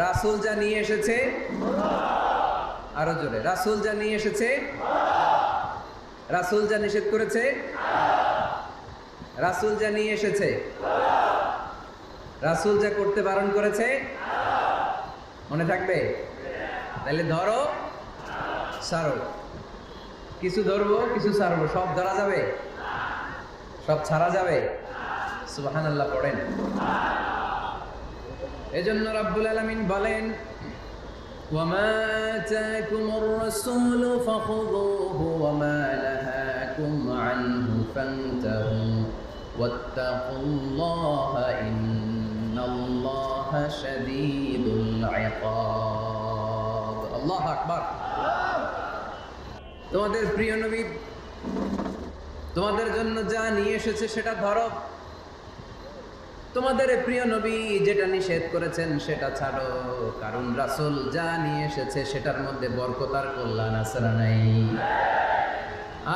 রাসূল যা নিয়ে এসেছে, আরো জোরে, রাসূল যা নিয়ে এসেছে, রাসূল যা নিষেধ করেছে, রাসূল যা নিয়ে এসেছে, রাসূল যা করতে বারণ করেছে, মনে থাকবে? তাহলে ধরো, ছাড়ো। কিছু ধরবো, কিছু ছাড়বো। সব ধরা যাবে? সব ছাড়া যাবে? সুবহানাল্লাহ পড়েন। এজন্য রাব্বুল আলামিন বলেন, ওয়ামা আতাকুমুর রাসূলু ফাখুযুহু ওয়ামা নাহাকুম আনহু ফান্তাহু ওয়াত্তাকুল্লাহা ইন্নাল্লাহা শাদীদুল ইকাব। আল্লাহু আকবার। তোমাদের প্রিয় নবী তোমাদের জন্য যা নিয়ে এসেছে সেটা ধরো, তোমাদের প্রিয় নবী যেটা নিষেধ করেছেন সেটা ছাড়ো। কারণ রাসূল যা নিয়ে এসেছে সেটার মধ্যে বরকত আর কল্যাণ আছে না নাই?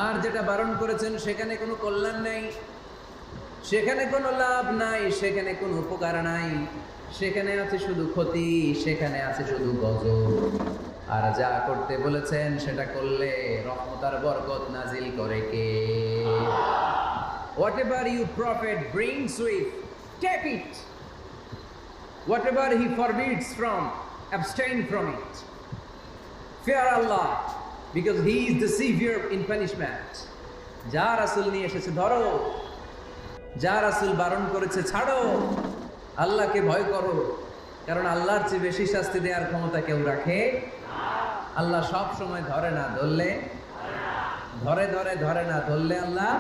আর যেটা বারণ করেছেন সেখানে কোনো কল্যাণ নেই, সেখানে কোনো লাভ নাই, সেখানে কোনো উপকার নাই, সেখানে আছে শুধু ক্ষতি, সেখানে আছে শুধু গজব। আর যা করতে বলেছেন সেটা করলে রহমত আর বরকত নাজিল করে কে? Whatever you prophet brings with, take it. Whatever he forbids from, abstain from it. Fear Allah, because he is the severe in punishment. যা রাসূল নিয়ে এসেছে ধরো, যা রাসূল বারণ করেছে ছাড়ো। আল্লাহকে ভয় করো, কারণ আল্লাহর চেয়ে বেশি শাস্তি দেওয়ার ক্ষমতা কেউ রাখে? আল্লাহ সব সময় ধরে না, ধরলে ধরে না, ধরলে আল্লাহ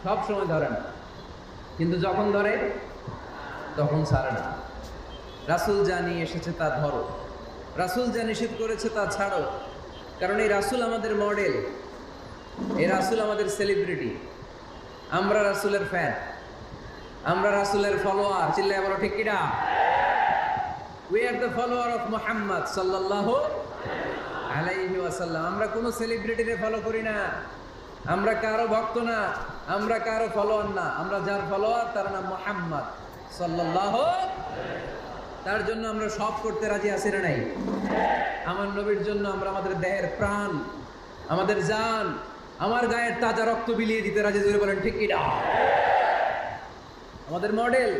সব সময় ধরে না, কিন্তু যখন ধরে তখন ছাড়ে না। রাসূল যা নিয়ে এসেছে তা ধরো, রাসূল যা নিষেধ করেছে তা ছাড়ো। কারণ এই রাসূল আমাদের মডেল, এই রাসূল আমাদের সেলিব্রিটি। আমরা রাসূলের ফ্যান, আমরা রাসূলের ফলোয়ার। চিল্লায় বলো ঠিক কিনা? We are the follower of Muhammad sallallahu আলাইহি ওয়াসাল্লাম। আমরা কোনো সেলিব্রিটিরে ফলো করি না, আমরা কারো ভক্ত না, আমরা কারো ফলোয়ার না। আমরা যার ফলোয়ার তার নাম মুহাম্মদ সাল্লাল্লাহু। তার জন্য আমরা সব করতে রাজি আছি না নাই? আমার নবীর জন্য আমরা আমাদের দেহের প্রাণ, আমাদের জান, আমার গায়ের তাজা রক্ত বিলিয়ে দিতে রাজি। জোরে বলেন ঠিক কিনা? আমাদের মডেল।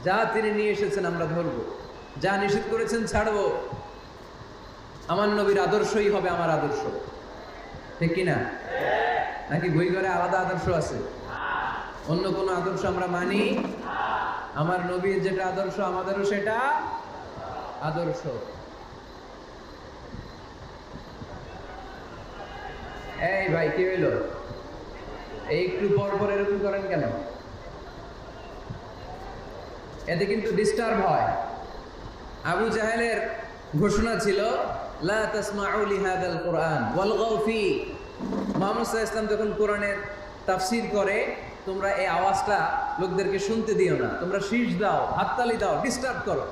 যা তিনি নিয়ে এসেছেন আমরা ধরবো, যা নিষেধ করেছেন ছাড়বো। আমার নবীর আদর্শই হবে আমার আদর্শ, ঠিক কিনা? নাকি বই ঘরে আলাদা আদর্শ আছে? অন্য কোনো আদর্শ আমরা মানি? আমার নবীর যেটা আদর্শ আমাদেরও সেটা আদর্শ। এই ভাই কি হইল? এই একটু পর পর এরকম করেন কেন? এতে কিন্তু ডিস্টার্ব হয়। আবু জাহেলের ঘোষণা ছিল, লা তাসমাউ লিহাদাল কুরআন ওয়ালগাউ ফি। মুহাম্মদ সাল্লাল্লাহু আলাইহি ওয়াসাল্লাম যখন কোরআনের তাফসীর করে, তোমরা এই আওয়াজটা লোকদেরকে শুনতে দিও না, তোমরা শীষ দাও, হাততালি দাও, ডিস্টার্ব করো।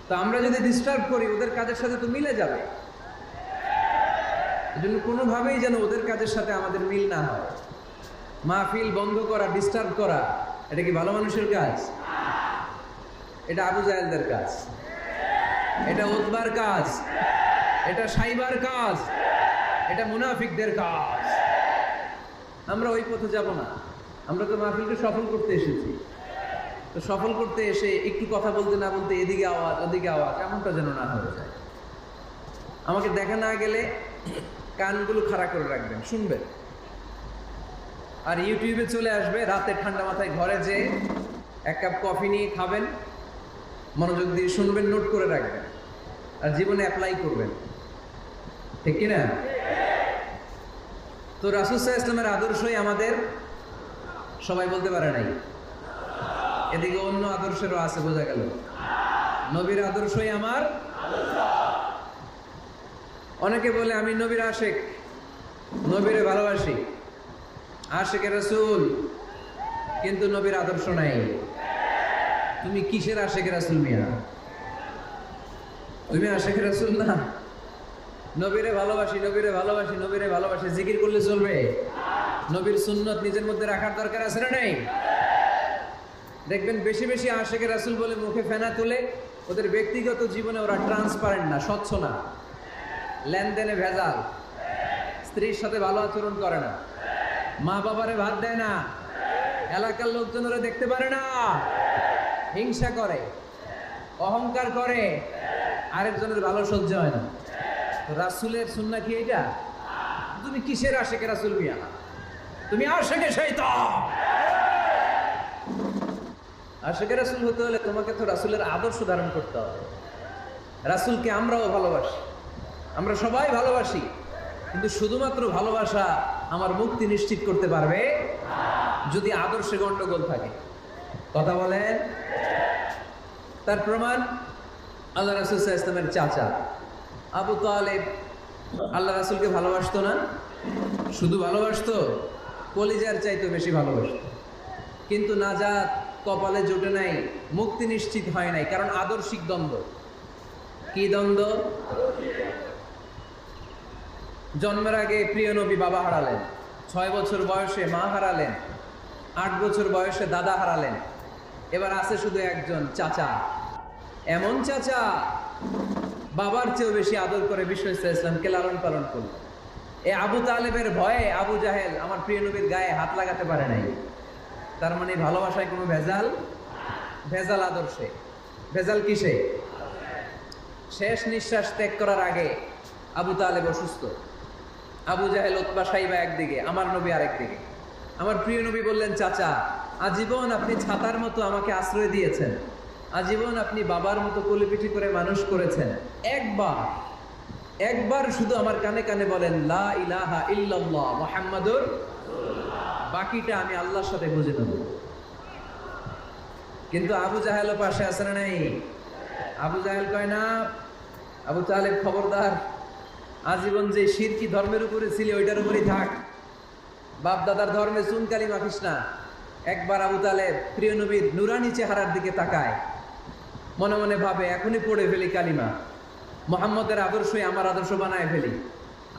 তো আমরা যদি ডিস্টার্ব করি ওদের কাজের সাথে তো মিলে যাবে। এজন্য কোনোভাবেই যেন ওদের কাজের সাথে আমাদের মিল না হয়। মাহফিল বন্ধ করা, ডিস্টার্ব করা, এটা কি ভালো মানুষের কাজ? এটা আবু জাহেলদের কাজ, এটা উতবার কাজ, এটা সাইবার কাজ, এটা মুনাফিকদের কাজ। আমরা ওই পথে যাব না। আমরা তো মাহফিলকে সফল করতে এসেছি। তো সফল করতে এসে একটু কথা বলতে না বলতে এদিকে আওয়াজ ওদিকে আওয়াজ, এমনটা যেন না হয়ে যায়। আমাকে দেখা না গেলে কানগুলো খাড়া করে রাখবেন, শুনবেন। আর ইউটিউবে চলে আসবে রাতে ঠান্ডা মাথায়, ঘরে যে এক কাপ কফি নিয়ে খাবেন, মনোযোগ দিয়ে শুনবেন, নোট করে রাখবেন, আর জীবনে অ্যাপ্লাই করবেন, ঠিক কিনা? তো রাসূল সাল্লাল্লাহু আলাইহি ওয়াসাল্লামের আদর্শই আমাদের, সবাই বলতে পারে নাই। এদিকে অন্য আদর্শেরও আছে, বোঝা গেল। নবীর আদর্শই আমার আদর্শ। অনেকে বলে আমি নবীর আশেক, নবীরে ভালোবাসি, আশেকে রাসূল, কিন্তু নবীর আদর্শ নাই। তুমি কিসের আশেকে রাসূল মিয়া? তুমি আশেকে রাসূল না। নবীরে ভালোবাসি, নবীরে ভালোবাসি, নবীরে ভালোবাসি, জিকির করলে চলবে? নবীর সুন্নত নিজের মধ্যে রাখার দরকার আছে না নাই? দেখবেন বেশি বেশি আশেকে রাসূল বলে মুখে ফেনা তুলে ওদের ব্যক্তিগত জীবনে ওরা ট্রান্সপারেন্ট না, স্বচ্ছ না, লেনদেনে ভেজাল, স্ত্রীর সাথে ভালো আচরণ করে না, মা বাবারে ভাত দেয় না, এলাকার লোকজন ওরা দেখতে পারে না, হিংসা করে, অহংকার করে, আরেকজনের ভালো সহ্য হয় না। রাসূলের সুন্নাহ কি এটা? তুমি কিসের আশিকে রাসূল মিয়া? তুমি আশিকে শয়তান। আশিকে রাসূল হতে হলে তোমাকে তো রাসূলের আদর্শ ধারণ করতে হবে। রাসূলকে আমরাও ভালোবাসি, আমরা সবাই ভালোবাসি, কিন্তু শুধুমাত্র ভালোবাসা আমার মুক্তি নিশ্চিত করতে পারবে যদি আদর্শে গন্ডগোল থাকে। কথা বলেন। তার প্রমাণ আল্লাহ রাসূল সাল্লাল্লাহু আলাইহি ওয়াসাল্লামের চাচা আবু তালেব আল্লাহ রাসূলকে ভালোবাসতো না? শুধু ভালোবাসতো, কলিজার চাইতে বেশি ভালোবাসতো, কিন্তু নাজাত কপালে জোটে নাই, মুক্তি নিশ্চিত হয় নাই, কারণ আদর্শিক দ্বন্দ্ব। কি দ্বন্দ্ব? জন্মের আগে প্রিয় নবী বাবা হারালেন, 6 বছর বয়সে মা হারালেন, 8 বছর বয়সে দাদা হারালেন, এবার আছে শুধু একজন চাচা। এমন চাচা বাবার চেয়েও বেশি আদর করে বিশ্ব ইসলামকে লালন পালন করল। এই আবু তালেবের ভয়ে আবু জাহেল আমার প্রিয় নবীর গায়ে হাত লাগাতে পারে নাই। তার মানে ভালোবাসায় কোনো ভেজাল? ভেজাল আদর্শে। ভেজাল কিসে? শেষ নিঃশ্বাস ত্যাগ করার আগে আবু তালেব অসুস্থ, আবু জাহেল উতবা সাইবা একদিকে, আমার নবী আরেকদিকে। আমার প্রিয় নবী বললেন, চাচা আজীবন আপনি ছাতার মতো আমাকে আশ্রয় দিয়েছেন, আজীবন আপনি বাবার মতো কোলেপিঠি করে মানুষ করেছেন, একবার শুধু আমার কানে কানে বলেন লা ইলাহা ইল্লাল্লাহ মুহাম্মাদুর রাসূলুল্লাহ, বাকিটা আমি আল্লাহর সাথে বুঝে নেব। কিন্তু আবু জাহেলও পাশে আছে না নাই? আবু জাহেল কয় না, আবু তালেব খবরদার, আজীবন যে শিরকি ধর্মের উপরে ছিল ওইটার উপরেই থাক, বাপ দাদার ধর্মে চুনকালি মাখিস না। একবার আবু তালেব প্রিয় নবীর নুরানি চেহারার দিকে তাকায়, মনে মনে ভাবে এখনই পড়ে ফেলি কালিমা, মুহাম্মদের আদর্শই আমার আদর্শ বানায় ফেলি।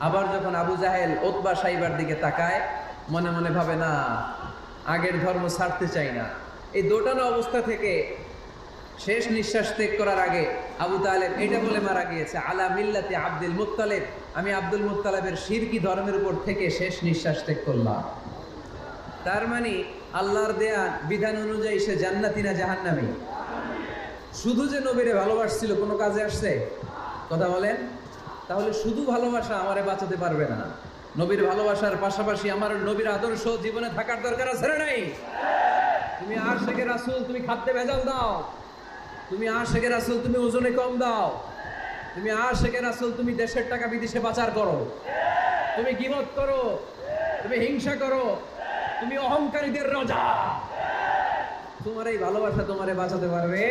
আবার যখন আবু জাহেল উতবা সাইবার দিকে তাকায়, মনে মনে ভাবে না, আগের ধর্ম ছাড়তে চাই না। এই দোটানো অবস্থা থেকে শেষ নিঃশ্বাস ত্যাগ করার আগে আবু তালেব এটা বলে মারা গিয়েছে, আলা মিল্লাতি আব্দুল মুত্তালিব, আমি আব্দুল মুত্তালিবের শিরকি ধর্মের উপর থেকে শেষ নিঃশ্বাস ত্যাগ করলাম। তার মানে আল্লাহর দেয়া বিধান অনুযায়ী সে জান্নাতি না জাহান্নামী? শুধু যে নবীরে ভালোবাসছিল কোনো কাজে আসছে? কথা বলেন। তাহলে শুধু ভালোবাসা আমারে বাঁচাতে পারবে না, নবীর ভালোবাসার পাশাপাশি আমার নবীর আদর্শ জীবনে থাকার দরকার আছে না নাই? তুমি আশিকে রাসূল, তুমি খাদ্যে ভেজাল দাও, তুমি আশিকে রাসূল, তুমি ওজনে কম দাও, তুমি আশিকে রাসূল, তুমি দেশের টাকা বিদেশে পাচার করো, তুমি গীবত করো, তুমি হিংসা করো, তুমি অহংকারীদের রাজা, তোমার এই ভালোবাসা তোমারে বাঁচাতে পারবে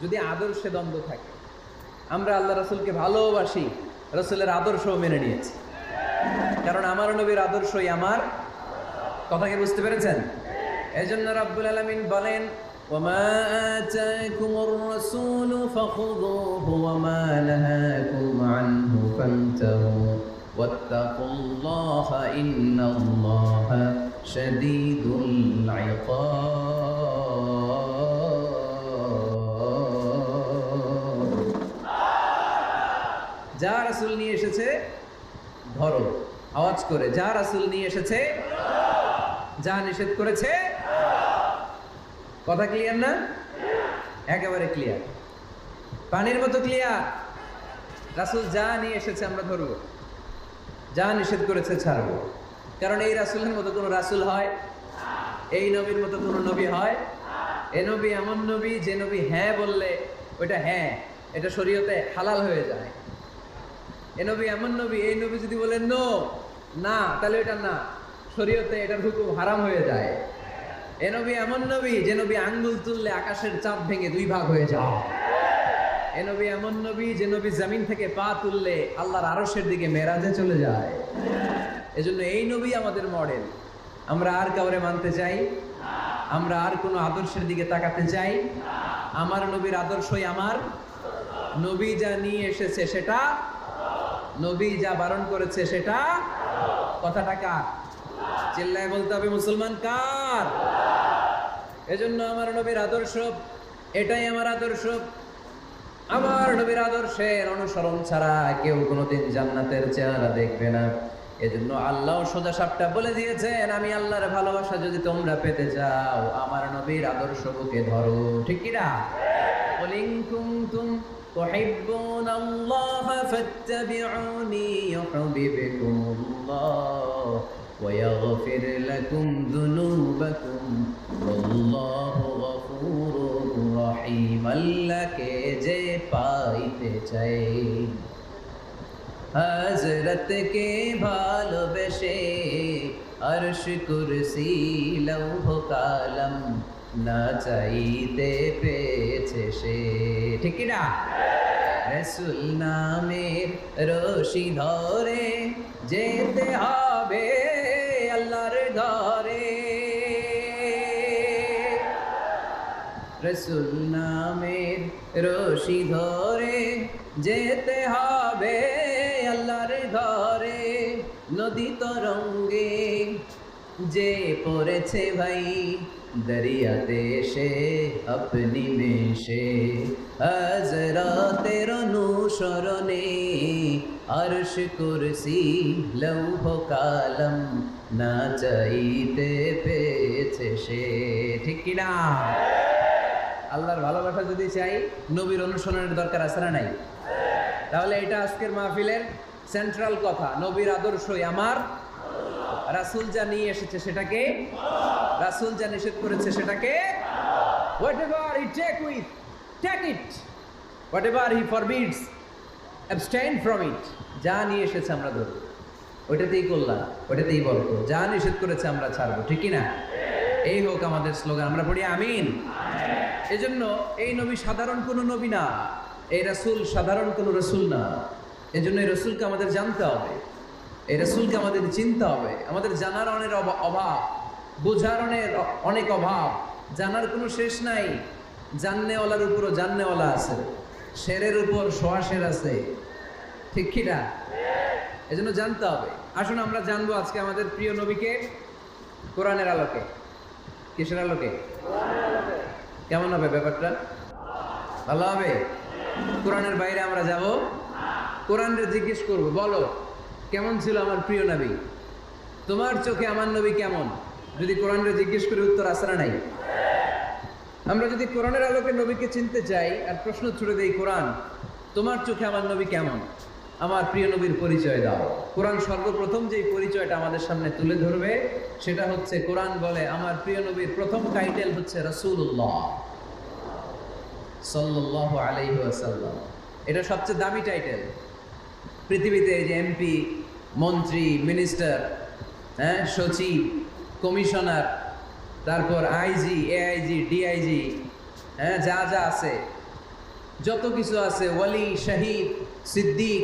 যদি আদর্শে দ্বন্দ্ব থাকে। আমরা আল্লাহ রাসূলকে ভালোবাসি, রাসূলের আদর্শও মেনে নিয়েছি, কারণ আমার নবীর আদর্শই আমার। কথাকে বুঝতে পেরেছেন? এজন্য রাব্বুল আলামিন বলেন, ওয়ামা আতাকুমুর রাসূলু ফাখুযুহু ওয়ামা নাহাকুম আনহু ফান্তাহু ওয়াত্তাকুল্লাহা ইন্নাল্লাহা শাদীদুল ইকাব। যা রাসূল নিয়ে এসেছে ধরো, আওয়াজ করে, যা রাসূল নিয়ে এসেছে, যা নিষেধ করেছে। কথা ক্লিয়ার না? একেবারে ক্লিয়ার, পানির মতো ক্লিয়ার। রাসূল যা নিয়ে এসেছে আমরা ধরবো, যা নিষেধ করেছে ছাড়বো। কারণ এই রাসূলের মতো কোনো রাসূল হয়? এই নবীর মতো কোনো নবী হয়? এ নবী এমন নবী যে নবী হ্যাঁ বললে ওইটা হ্যাঁ, এটা শরীয়তে হালাল হয়ে যায়। এ নবী এমন নবী, এই নবী যদি বলেন নো, না, তাহলে এটা না, শরীয়তে এটার হুকুম হারাম হয়ে যায়। এ নবী এমন নবী যে নবী আঙ্গুল তুললে আকাশের চাপ ভেঙে 2 ভাগ হয়ে যায়। এ নবী এমন নবী যে নবী জমিন থেকে পা তুললে আল্লাহর আরশের দিকে মেরাজে চলে যায়। এজন্য এই নবী আমাদের মডেল। আমরা আর কাউরে মানতে চাই? আমরা আর কোনো আদর্শের দিকে তাকাতে চাই? আমার নবীর আদর্শই আমার। নবী যা নিয়ে এসেছে সেটা, নবী যা বারণ করেছে সেটা। কথাটা কার? চিল্লায় বলতে হবে মুসলমান কার? এজন্য আমার নবীর আদর্শ এটাই আমার আদর্শ। আমার নবীর আদর্শের অনুসরণ ছাড়া কেউ কোনোদিন জান্নাতের চেহারা দেখবে না। এজন্য আল্লাহ সোজা সাপটা বলে দিয়েছেন, আমি আল্লাহর ভালোবাসা যদি তোমরা পেতে চাও আমার নবীর আদর্শ বুকে ধরো। ঠিক কি না? قل إن كنتم تحبون الله فاتبعوني يحببكم الله ويغفر لكم ذنوبكم والله غفور رحيم। আল্লাহকে যে পাইতে চাই হযরতকে ভালোবেসে আরশ কুরসি লৌহ কালাম না চাইতে পেয়েছে সে। ঠিক কি না? রাসূল নামের রশি ধরে যেতে হবে আল্লাহর ঘরে। রাসূল নামের রশি ধরে যেতে হবে আল্লাহর ঘরে। নদী তরঙ্গে যে পড়েছে ভাই দরিয়াতে সে আপনি মেশে হযরতের অনুসরণে আরশ কুরসি লৌহ কালাম না চাইতে পেয়েছে সে। ঠিক কি না? আল্লাহর ভালোবাসা যদি চাই নবীর অনুসরণের দরকার আছে না নাই? তাহলে এটা আজকের মাহফিলের সেন্ট্রাল কথা। নবীর আদর্শই আমার, রাসূল যা নিয়ে এসেছে সেটাকে, রাসূল যা নিষেধ করেছে সেটাকে, whatever he take it, whatever he forbids abstain from it। যা নিয়ে এসেছে আমরা ধরব, ওইটাতেই করলাম, ওইটাতেই বলবো। যা নিষেধ করেছে আমরা ছাড়বো। ঠিক কি না? এই হোক আমাদের স্লোগান। আমরা পড়ি আমিন। এজন্য এই নবী সাধারণ কোনো নবী না, এই রাসূল সাধারণ কোনো রাসূল না। এজন্য এই রাসূলকে আমাদের জানতে হবে, এই রাসূলকে আমাদের চিনতে হবে। আমাদের জানার অনেক অভাব, বোঝার অনেক অভাব, জানার কোনো শেষ নাই। জাননেওয়ালার উপরও জাননেওয়ালা আছে, শেরের উপর সোয়া শের আছে। ঠিক কি না? এজন্য জানতে হবে। আসুন আমরা জানবো আজকে আমাদের প্রিয় নবীকে কোরআনের আলোকে। কিসের আলোকে? কেমন হবে ব্যাপারটা? ভালো হবে? কোরআনের বাইরে আমরা যাব, কোরআনরে জিজ্ঞেস করব, বলো কেমন ছিল আমার প্রিয় নবী? তোমার চোখে আমার নবী কেমন? যদি কোরআনরে জিজ্ঞেস করে উত্তর আসে না নাই? আমরা যদি কোরআনের আলোকে নবীকে চিনতে চাই আর প্রশ্ন ছুড়ে দেই, কোরআন তোমার চোখে আমার নবী কেমন? আমার প্রিয় নবীর পরিচয় দাও। কোরআন সর্বপ্রথম যেই পরিচয়টা আমাদের সামনে তুলে ধরবে সেটা হচ্ছে, কোরআন বলে আমার প্রিয় নবীর প্রথম টাইটেল হচ্ছে রাসূলুল্লাহ সাল্লাল্লাহু আলাইহি ওয়াসাল্লাম। এটা সবচেয়ে দামি টাইটেল পৃথিবীতে। যে এমপি, মন্ত্রী, মিনিস্টার, সচিব, কমিশনার, তারপর আইজি, এআইজি, ডিআইজি, যা যা আছে, যত কিছু আছে, ওয়ালি, শহীদ, সিদ্দিক,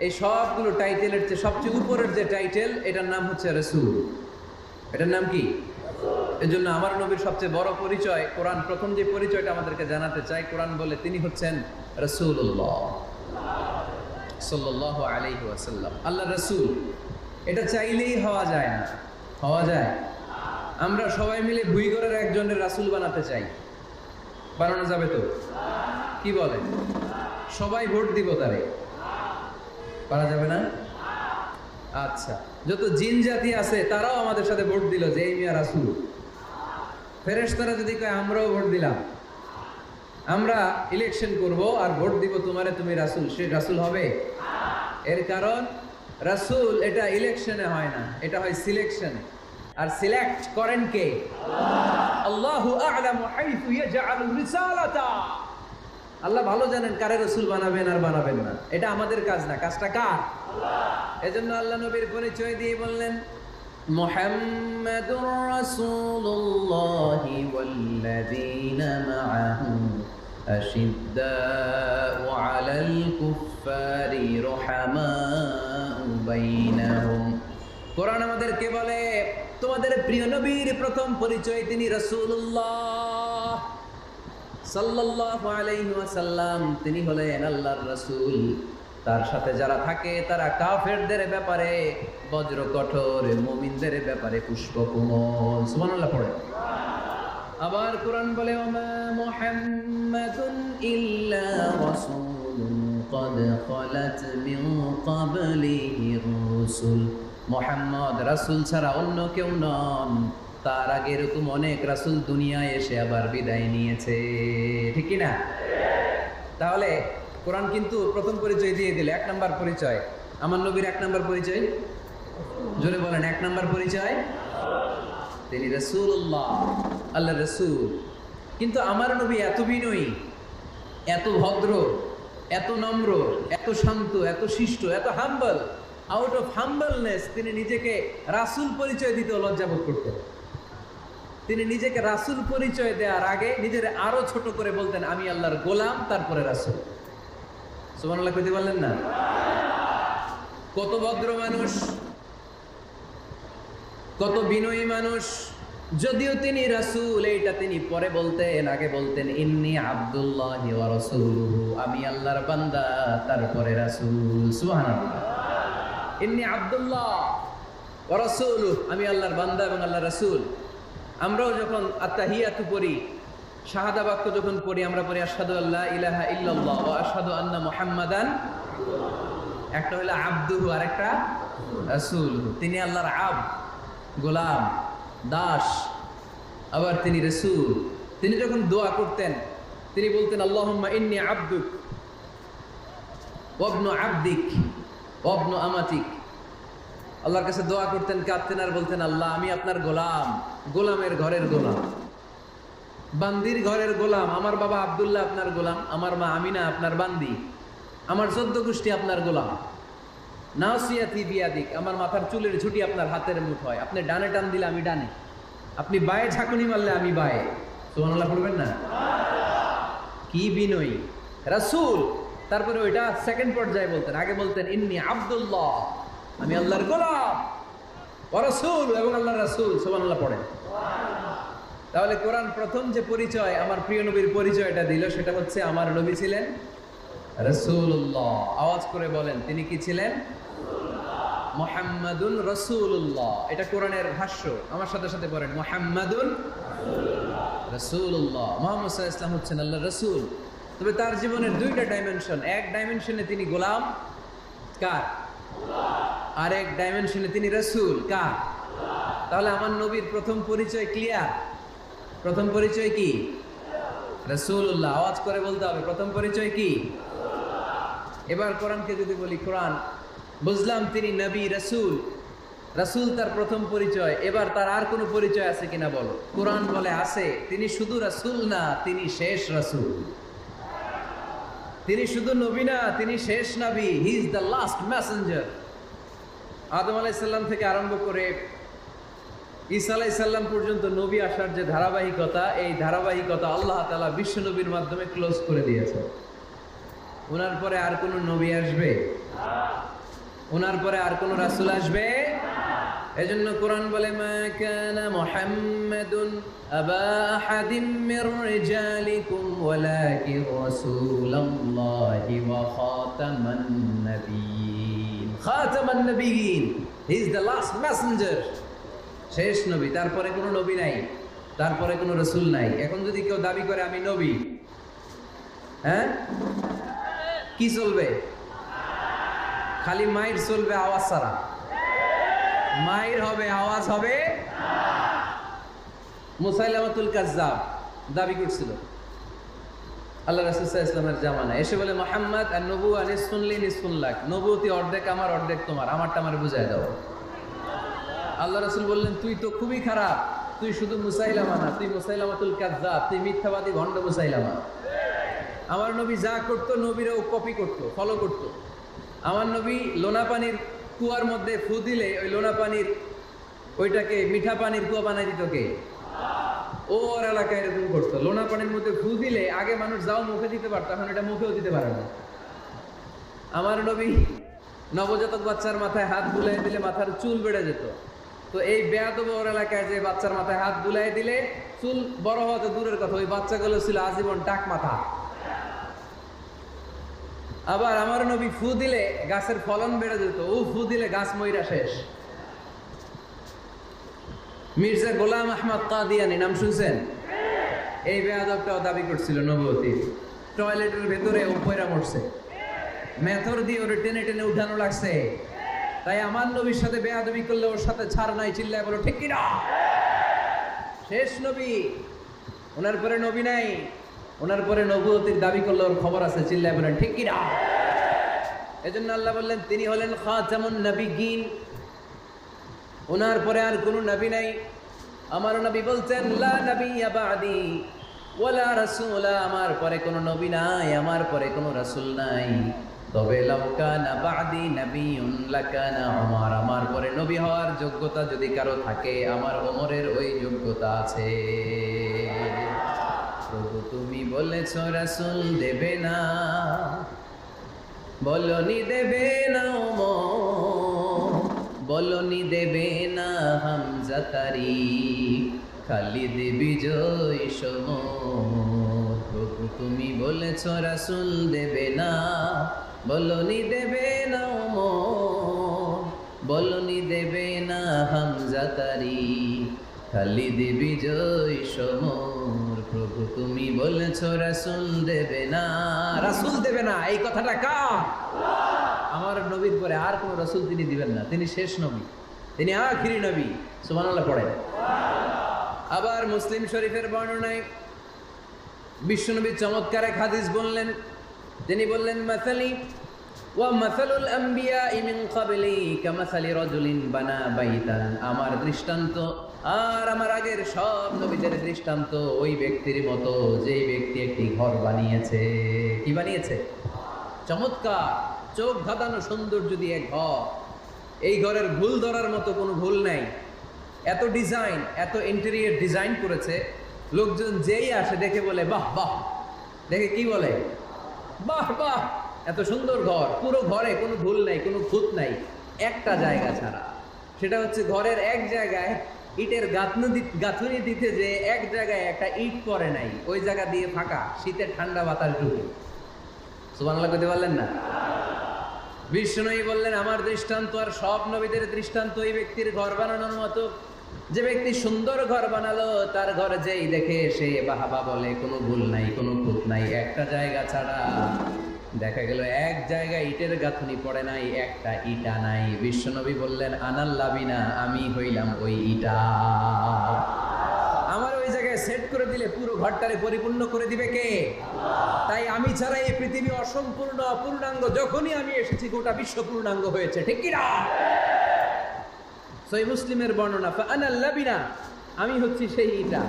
এই সবগুলো টাইটেলের চেয়ে সবচেয়ে উপরের যে টাইটেল, এটার নাম হচ্ছে রাসূল। এটার নাম কি? এজন্য আমার নবীর সবচেয়ে বড় পরিচয়, কোরআন প্রথম যে পরিচয়টা আমাদেরকে জানাতে চাই, কোরআন বলে তিনি হচ্ছেন রাসূলুল্লাহ সাল্লাল্লাহু আলাইহি ওয়াসাল্লাম। আল্লাহ রাসূল, এটা চাইলেই হওয়া যায় না। হওয়া যায়? আমরা সবাই মিলে ভুইগড়ের একজনের রাসূল বানাতে চাই, বানানো যাবে তো? কি বলেন? সবাই ভোট দিব তারে, পারা যাবে না? আচ্ছা, যত জিন জাতি আছে তারাও আমাদের সাথে ভোট দিল যে এই মিয়া রাসূল। ফেরেশতারা যদি কয় আমরাও ভোট দিলাম, আমরা ইলেকশন করব আর ভোট দিব তোমারে, তুমি রাসূল, সে রাসূল হবে? এর কারণ রাসূল এটা ইলেকশনে হয় না, এটা হয় সিলেকশনে। আর সিলেক্ট করেন কে? আল্লাহু আ'লামু হাইথু ইয়াজআলু রিসালাতা। আল্লাহ ভালো জানেন কারে রাসূল বানাবেন আর বানাবেন না। এটা আমাদের কাজ না, কাজটা কার? আল্লাহ। এজন্য আল্লাহ নবীর পরিচয় দিয়ে বললেন, মুহাম্মাদুর রাসূলুল্লাহি ওয়াল্লাযীনা মা'আহু আশিদ্দাউ আলাল কুফফারি রুহামাউ বাইনাহুম। কোরআন আমাদেরকে বলে তোমাদের প্রিয় নবীর প্রথম পরিচয় তিনি রাসূলুল্লাহ সাল্লাল্লাহু আলাইহি ওয়াসাল্লাম। তিনি হলেন আল্লাহর রাসূল। তার সাথে যারা থাকে তারা কাফেরদের ব্যাপারে বজ্র কঠোর, মুমিনদের ব্যাপারে পুষ্পকোমল। সুবহানাল্লাহ পড়ে। আবার কোরআন বলে ওমা মুহাম্মাদুন ইল্লা রাসূলুন ক্বাদ খালাত মিন ক্বাবলিহির রাসূল। মুহাম্মদ রাসূল ছাড়া অন্য কেউ নন, তার আগে এরকম অনেক রাসূল দুনিয়ায় এসে আবার বিদায় নিয়েছে, ঠিক কি না? তাহলে কোরআন কিন্তু প্রথম পরিচয় দিয়ে দিলে, এক নাম্বার পরিচয় আমার নবীর, এক নাম্বার পরিচয় জোরে বলেন, এক নাম্বার পরিচয় তিনি রাসূলুল্লাহ, আল্লাহ রাসূল। কিন্তু আমার নবী এত বিনয়ী, এত ভদ্র, এত নম্র, এত শান্ত, এত শিষ্ট, এত হাম্বল। আউট অফ হাম্বলনেস তিনি নিজেকে রাসূল পরিচয় দিতে লজ্জাবোধ করতেন। তিনি নিজেকে রাসূল পরিচয় দেওয়ার আগে নিজের আরো ছোট করে বলতেন আমি আল্লাহর গোলাম, তারপরে রাসূল। সুবহানাল্লাহ কইতে পারলেন না? কত ভদ্র মানুষ, কত বিনয়ী মানুষ। যদিও তিনি রাসূল, এইটা তিনি পরে বলতেন, আগে বলতেন ইন্নী আব্দুল্লাহি ওয়া রাসূলুহু, আমি আল্লাহর বান্দা তারপরে রাসূল। সুবহানাল্লাহ। ইন্নী আব্দুল্লাহ ওয়া রাসূলুহু, আমি আল্লাহর বান্দা এবং আল্লাহর রাসূল। আমরাও যখন আত্তাহিয়াতু পড়ি, শাহাদা বাক্য যখন পড়ি, আমরা পড়ি আশহাদু আল্লা ইলাহা ইল্লাল্লাহ ওয়া আশহাদু আন্না মুহাম্মাদান, একটা হলো আব্দুহু আর একটা রাসূলুহু। তিনি আল্লাহর আব্দ, গোলাম, দাস, আবার তিনি রাসূল। তিনি যখন দোয়া করতেন তিনি বলতেন আল্লাহুম্মা ইন্নী আবদুক ওয়া ইবনু আবদিক ওয়া ইবনু আমাতিক। আল্লাহর কাছে দোয়া করতেন, কাঁদতেন আর বলতেন আল্লাহ আমি আপনার গোলাম, গোলামের ঘরের গোলাম, বান্দির ঘরের গোলাম। আমার বাবা আব্দুল্লাহ আপনার গোলাম, আমার মা আমিনা আপনার বান্দি, আমার 14 গোষ্ঠী আপনার গোলাম। নাসিয়াতি বিয়াদিক, আমার মাথার চুলের ঝুঁটি আপনার হাতের মুঠোয়, আপনি ডানে টান দিলে আমি ডানে, আপনি বায়ে ঝাঁকুনি মারলে আমি বায়ে। সুবহানাল্লাহ পড়বেন না? কি বিনয়ী রাসূল। তারপরে ওইটা সেকেন্ড পর্যায়ে বলতেন, আগে বলতেন ইন্নী আব্দুল্লাহ, আমি আল্লাহর গোলাম, ওয়া রাসূল, এবং আল্লাহর রাসূল। সুবহানাল্লাহ পড়েন। তাহলে কোরআন প্রথম যে পরিচয় আমার প্রিয় নবীর পরিচয়টা দিল, সেটা হচ্ছে আমার নবী ছিলেন রাসূলুল্লাহ। আওয়াজ করে বলেন তিনি কি ছিলেন? মুহাম্মাদুন রাসূলুল্লাহ। এটা কোরআনের ভাষ্য, আমার সাথে সাথে পড়েন মুহাম্মাদুন রাসূলুল্লাহ। মুহাম্মদ সাল্লাল্লাহু আলাইহি ওয়াসাল্লাম হচ্ছেন আল্লাহর রাসূল। তবে তার জীবনের দুইটা ডাইমেনশন, এক ডাইমেনশনে তিনি গোলাম, কার? আর এক ডাইমেনশনে তিনি রাসূল, কার? তাহলে আমার নবীর প্রথম পরিচয় ক্লিয়ার। প্রথম পরিচয় কি? রাসূলুল্লাহ। আওয়াজ করে বলতে হবে প্রথম পরিচয় কি? এবার কোরআনকে যদি বলি, কোরআন বুঝলাম তিনি নবী, রাসূল, রাসূল তার প্রথম পরিচয়। এবার তার আর কোনো পরিচয় আছে কিনা বলো? কোরআন বলে আছে। তিনি শুধু রাসূল না, তিনি শেষ রাসূল। তিনি শুধু নবী না, তিনি শেষ নবী। He is the last messenger. Adam আলাইহিস সালাম থেকে আরম্ভ করে ঈসা আলাইহিস সালাম পর্যন্ত নবী আসার যে ধারাবাহিকতা, এই ধারাবাহিকতা আল্লাহ তাআলা বিশ্ব নবীর মাধ্যমে ক্লোজ করে দিয়েছেন। ওনার পরে আর কোন নবী আসবে? ওনার পরে আর কোন রাসূল আসবে? এজন্য কোরআন বলে মা কানা মুহাম্মাদুন আবা আহাদিম মির রিজালিকুম ওয়ালাকিন রাসূলুল্লাহি ওয়া খাতামান নাবিয়্যিন। খাতামান নাবিয়্যিন, he is the last messenger, শেষ নবী। তারপরে কোনো নবী নাই, তারপরে কোনো রাসূল নাই। এখন যদি কেউ দাবি করে আমি নবী, হ্যাঁ, কি চলবে? খালি মাইর চলবে, আওয়াজ ছাড়া। মাইর হবে, আওয়াজ হবে। মুসাইলামাতুল কাজ্জাব দাবি করছিল আল্লাহ রাসূল সাল্লাল্লাহু আলাইহি ওয়াসাল্লামের জামানায়, এসে বলে মুহাম্মদ আর নবুওয়া নিসফুন লি নিসফুন লাক, নবুয়তি অর্ধেক আমার, অর্ধেক তোমার, আমারটা আমার বুঝায় দাও। আল্লাহ রাসূল বললেন তুই তো খুবই খারাপ, তুই শুধু মুসাইলামা না, তুই মুসাইলামাতুল কাজ্জাব, তুই মিথ্যাবাদী ভণ্ড মুসাইলামা। আমার নবী যা করতো নবীরাও কপি করতো, ফলো করতো। আমার নবী লোনা পানির কুয়ার মধ্যে ফু দিলে ওই লোনা পানির ওইটাকে মিঠা পানির কুয়া বানাই দিত কে? ওর এলাকায় এরকম করতো। লোনা পানির মধ্যে ফু দিলে আগে মানুষ যাও মুখে দিতে পারতো, এখন এটা মুখেও দিতে পারে না। আমার নবী নবজাতক বাচ্চার মাথায় হাত বুলাই দিলে মাথার চুল বেড়ে যেত। তো এই বেয়াদব ওর এলাকায় যে বাচ্চার মাথায় হাত বুলাই দিলে চুল বড় হওয়া তো দূরের কথা, ওই বাচ্চাগুলো ছিল আজীবন টাক মাথা। আবার আমার নবী ফু দিলে গাছের ফলন বেড়ে যেত, ও ফু দিলে গাছ মইরা শেষ। মির্জা গোলাম আহমদ কাদিয়ানি নাম শুনছেন? এই বেয়াদবটাও দাবি করছিল নবুয়তির, টয়লেটের ভেতরে উপরে মরছে, মেথর দিয়ে ওরে টেনে টেনে উঠানো লাগছে। তাই আমার নবীর সাথে বেয়াদবি করলে ওর সাথে ছাড় নাই, চিল্লায় বলো ঠিক কিনা? শেষ নবী, ওনার পরে নবী নাই, ওনার পরে নবুয়তির দাবি করলে ওর খবর আছে, চিল্লায় বলেন ঠিক কিনা? এজন্য আল্লাহ বললেন তিনি হলেন খাতামুন নবিয়্যিন, ওনার পরে আর কোনো নবী নাই। আমার নবী বলছেন লা নাবিয়্যা বা'দি ওয়ালা রাসূলা, আমার পরে কোনো নবী নাই, আমার পরে কোনো রাসূল নাই। তবে লাউ কানা বা'দি নাবিয়্যুন লাকানা উমর, আমার পরে নবী হওয়ার যোগ্যতা যদি কারো থাকে আমার ওমরের ওই যোগ্যতা আছে। প্রভু তুমি বলেছ রাসূল দেবে না, বলনি দেবে না ওমর, বলনি দেবে না হামজা তারিক, খালিদ বিজয় সমর। প্রভু তুমি বলেছ রাসূল দেবে না, বলনি দেবে না ওমর, বলনি দেবে না হামজা তারিক, খালিদ বিজয় সমর। প্রভু তুমি বলেছ রাসূল দেবে না, রাসূল দেবে না, এই কথাটা কার? আমার নবীর পরে আর কোন রাসূল তিনি দিবেন না, তিনি শেষ নবী, তিনি আখিরি নবী। সুবহানাল্লাহ পড়েন। আবার মুসলিম শরীফের বর্ণনায় বিশ্বনবী চমৎকার এক হাদিস বললেন, তিনি বললেন মাসালি ওয়া মাসালুল আম্বিয়া মিন ক্বাবলি কামাসালি রাজুলিন বানা বাইতান, আমার দৃষ্টান্ত আর আমার আগের সব নবীদের দৃষ্টান্ত ওই ব্যক্তির মতো যেই ব্যক্তি একটি ঘর বানিয়েছে। কি বানিয়েছে? চমৎকার চোখ ধাঁধানো সৌন্দর্য দিয়ে ঘর। এই ঘরের ভুল ধরার মতো কোনো ভুল নাই, এত ডিজাইন, এত ইন্টেরিয়র ডিজাইন করেছে, লোকজন যেই আসে দেখে বলে বাহ বাহ, দেখে কি বলে বাহ বাহ, এত সুন্দর ঘর। পুরো ঘরে কোনো ভুল নাই, কোনো খুঁত নাই, একটা জায়গা ছাড়া, সেটা হচ্ছে ঘরের এক জায়গায় ইটের গাঁথুনি দিতে যে এক জায়গায় একটা ইট পড়ে নাই, ওই জায়গা দিয়ে ফাঁকা, শীতের ঠান্ডা বাতাস ঢুকে। সুবহানাল্লাহ কইতে পারলেন না? বিষ্ণুই বললেন আমার দৃষ্টান্ত আর সব নবীদের দৃষ্টান্ত ওই ব্যক্তির ঘর বানানোর মতো, যে ব্যক্তি সুন্দর ঘর বানালো তার ঘর যেই দেখে সে বাহাবা বলে, কোনো ভুল নাই, কোনো খুঁত নাই, একটা জায়গা ছাড়া। দেখা গেল এক জায়গায় ইটের গাঁথুনি পড়ে নাই, একটা ইটা নাই। বিশ্বনবী বললেন আনাল লাবিনা, আমি হইলাম ওই ইটা। আমার ওই জায়গায় সেট করে দিলে পুরো ঘরটারে পরিপূর্ণ করে দিবে কে? তাই আমি ছাড়া এই পৃথিবী অসম্পূর্ণ, অপূর্ণাঙ্গ। যখনই আমি এসেছি গোটা বিশ্ব পূর্ণাঙ্গ হয়েছে, ঠিক কি না? সহিহ মুসলিমের বর্ণনা, ফাআনাল লাবিনা, আমি হচ্ছি সেই ইটা,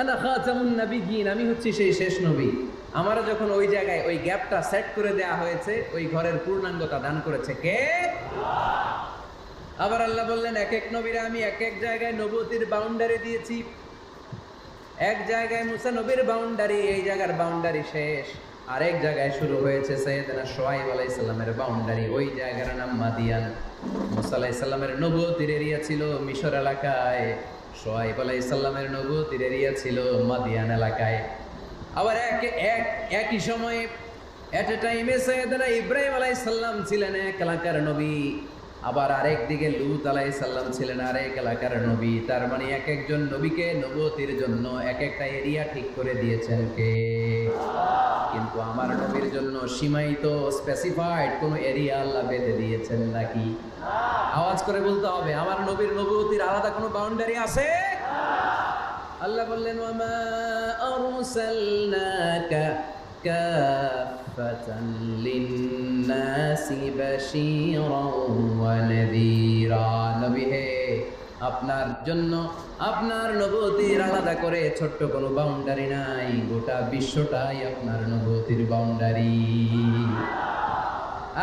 আনা খাতামুন নবিয়্যিন, আমি হচ্ছি সেই শেষ নবী। আমার যখন ওই জায়গায় ওই গ্যাপটা সেট করে দেয়া হয়েছে, ওই ঘরের পূর্ণাঙ্গতা দান করেছে কে? আবার আল্লাহ বললেন এক এক নবীরা আমি এক এক জায়গায় নবুয়তির বাউন্ডারি দিয়েছি। এক জায়গায় মুসা নবীর বাউন্ডারি, এই জায়গার বাউন্ডারি শেষ। আরেক জায়গায় শুরু হয়েছে সাইয়েদনা শুআয়ব আলাইহিস সালামের বাউন্ডারি, ওই জায়গার নাম মাদিয়ান। মুসা আলাইহিস সালামের নবুয়তির এরিয়া ছিল মিশর এলাকায়, শুআয়ব আলাইহিস সালামের নবুয়তির এরিয়া ছিল মাদিয়ান এলাকায়। আবার একই সময়ে এট এ টাইমে সাইয়েদনা ইব্রাহিম আলাইহিস সালাম ছিলেন এক এলাকার নবী, আবার আরেক দিকে লূত আলাইহিস সালাম ছিলেন আরেক এলাকার নবী। তার মানে এক একজন নবীকে নবুয়তির জন্য এক একটা এরিয়া ঠিক করে দিয়েছেন কে? কিন্তু আমার নবীর জন্য সীমায়িত, স্পেসিফাইড কোন এরিয়া আল্লাহ বেঁধে দিয়েছেন নাকি? আওয়াজ করে বলতে হবে, আমার নবীর নবুয়তির আলাদা কোনো বাউন্ডারি আছে? আল্লাহ বললেন ওয়ামা আরসালনাকা কাফাতান লিন্নাসি বাশীরান ওয়া নাযীরা, নবী হে আপনার জন্য আপনার নবুয়তির আলাদা করে ছোট্ট কোনো বাউন্ডারি নাই, গোটা বিশ্বটাই আপনার নবুয়তির বাউন্ডারি।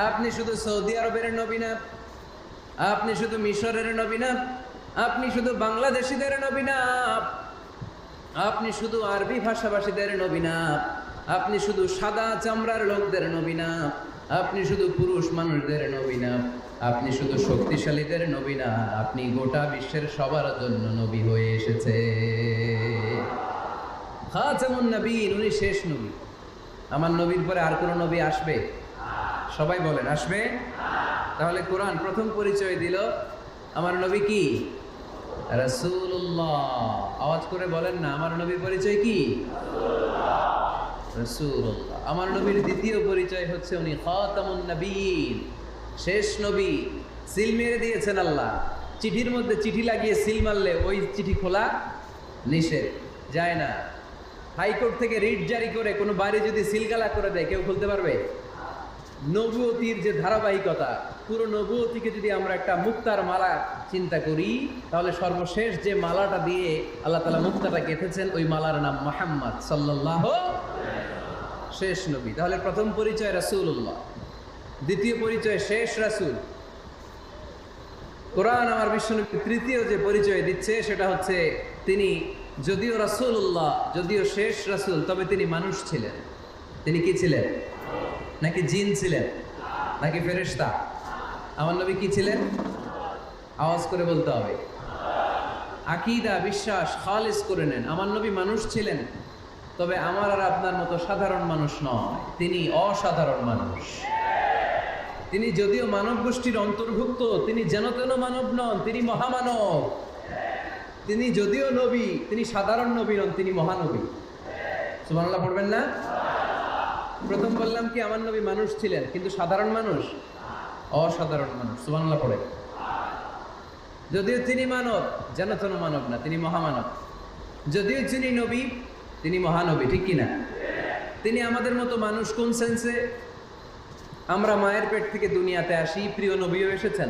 আপনি শুধু সৌদি আরবের নবী না, আপনি শুধু মিশরের নবী না, আপনি শুধু বাংলাদেশিদের নবী না, আপনি শুধু আরবি ভাষাভাষীদের নবী না, আপনি শুধু সাদা চামড়ার লোকদের নবী না, আপনি শুধু পুরুষ মানুষদের নবী না, আপনি শুধু শক্তিশালীদের নবী না, আপনি গোটা বিশ্বের সবার জন্য নবী হয়ে এসেছে। খাতামুন নবিয়্যিন, উনি শেষ নবী। আমার নবীর পরে আর কোন নবী আসবে? সবাই বলেন আসবে। তাহলে কোরআন প্রথম পরিচয় দিল আমার নবী কি? রাসূলুল্লাহ। আওয়াজ করে বলেন না, আমার নবীর পরিচয় কি? রাসূলুল্লাহ। আমার নবীর দ্বিতীয় পরিচয় হচ্ছে উনি খাতামুন নবীয়্যিন, শেষ নবী। সিল মেরে দিয়েছেন আল্লাহ। চিঠির মধ্যে চিঠি লাগিয়ে সিল মারলে ওই চিঠি খোলা নিষেধ, যায় না। হাইকোর্ট থেকে রিট জারি করে কোনো বাড়ি যদি সিলগালা করে দেয়, কেউ খুলতে পারবে? নবুয়তির যে ধারাবাহিকতা, পুরো নবুয়তিকে যদি আমরা একটা মুক্তার মালা চিন্তা করি, তাহলে সর্বশেষ যে মালাটা দিয়ে আল্লাহ তাআলা মুক্তাটা গেঁথেছেন, ওই মালার নাম মুহাম্মদ সাল্লাল্লাহু, শেষ নবী। তাহলে প্রথম পরিচয় রাসূলুল্লাহ, দ্বিতীয় পরিচয় শেষ রাসূল। কোরআন আমার বিশ্বনবী তৃতীয় যে পরিচয় দিচ্ছে সেটা হচ্ছে তিনি যদিও রাসূলুল্লাহ, যদিও শেষ রাসূল, তবে তিনি মানুষ ছিলেন। তিনি কি ছিলেন? নাকি জিন ছিলেন? নাকি ফেরেশতা? আমার নবী কি ছিলেন? আওয়াজ করে বলতে হবে। আকীদা, বিশ্বাস খালিস করে নেন। আমার নবী মানুষ ছিলেন, তবে আমার আর আপনার মতো সাধারণ মানুষ নয়, তিনি অসাধারণ মানুষ। তিনি যদিও মানব গোষ্ঠীর অন্তর্ভুক্ত, তিনি যেন তেন মানব নন, তিনি মহামানব। তিনি যদিও নবী, তিনি সাধারণ নবী নন, তিনি মহানবী। সুবহানাল্লাহ পড়বেন না? প্রথম বললাম কি আমার নবী মানুষ ছিলেন, কিন্তু সাধারণ মানুষ, অসাধারণ মানুষ। সুবহানাল্লাহ পড়ে। যদিও তিনি মানব, যেন তেন মানব না, তিনি মহামানব। যদিও তিনি নবী, তিনি মহানবী, ঠিক কিনা? তিনি আমাদের মতো মানুষ কোন সেন্সে? আমরা মায়ের পেট থেকে দুনিয়াতে আসি, প্রিয় নবীও এসেছেন।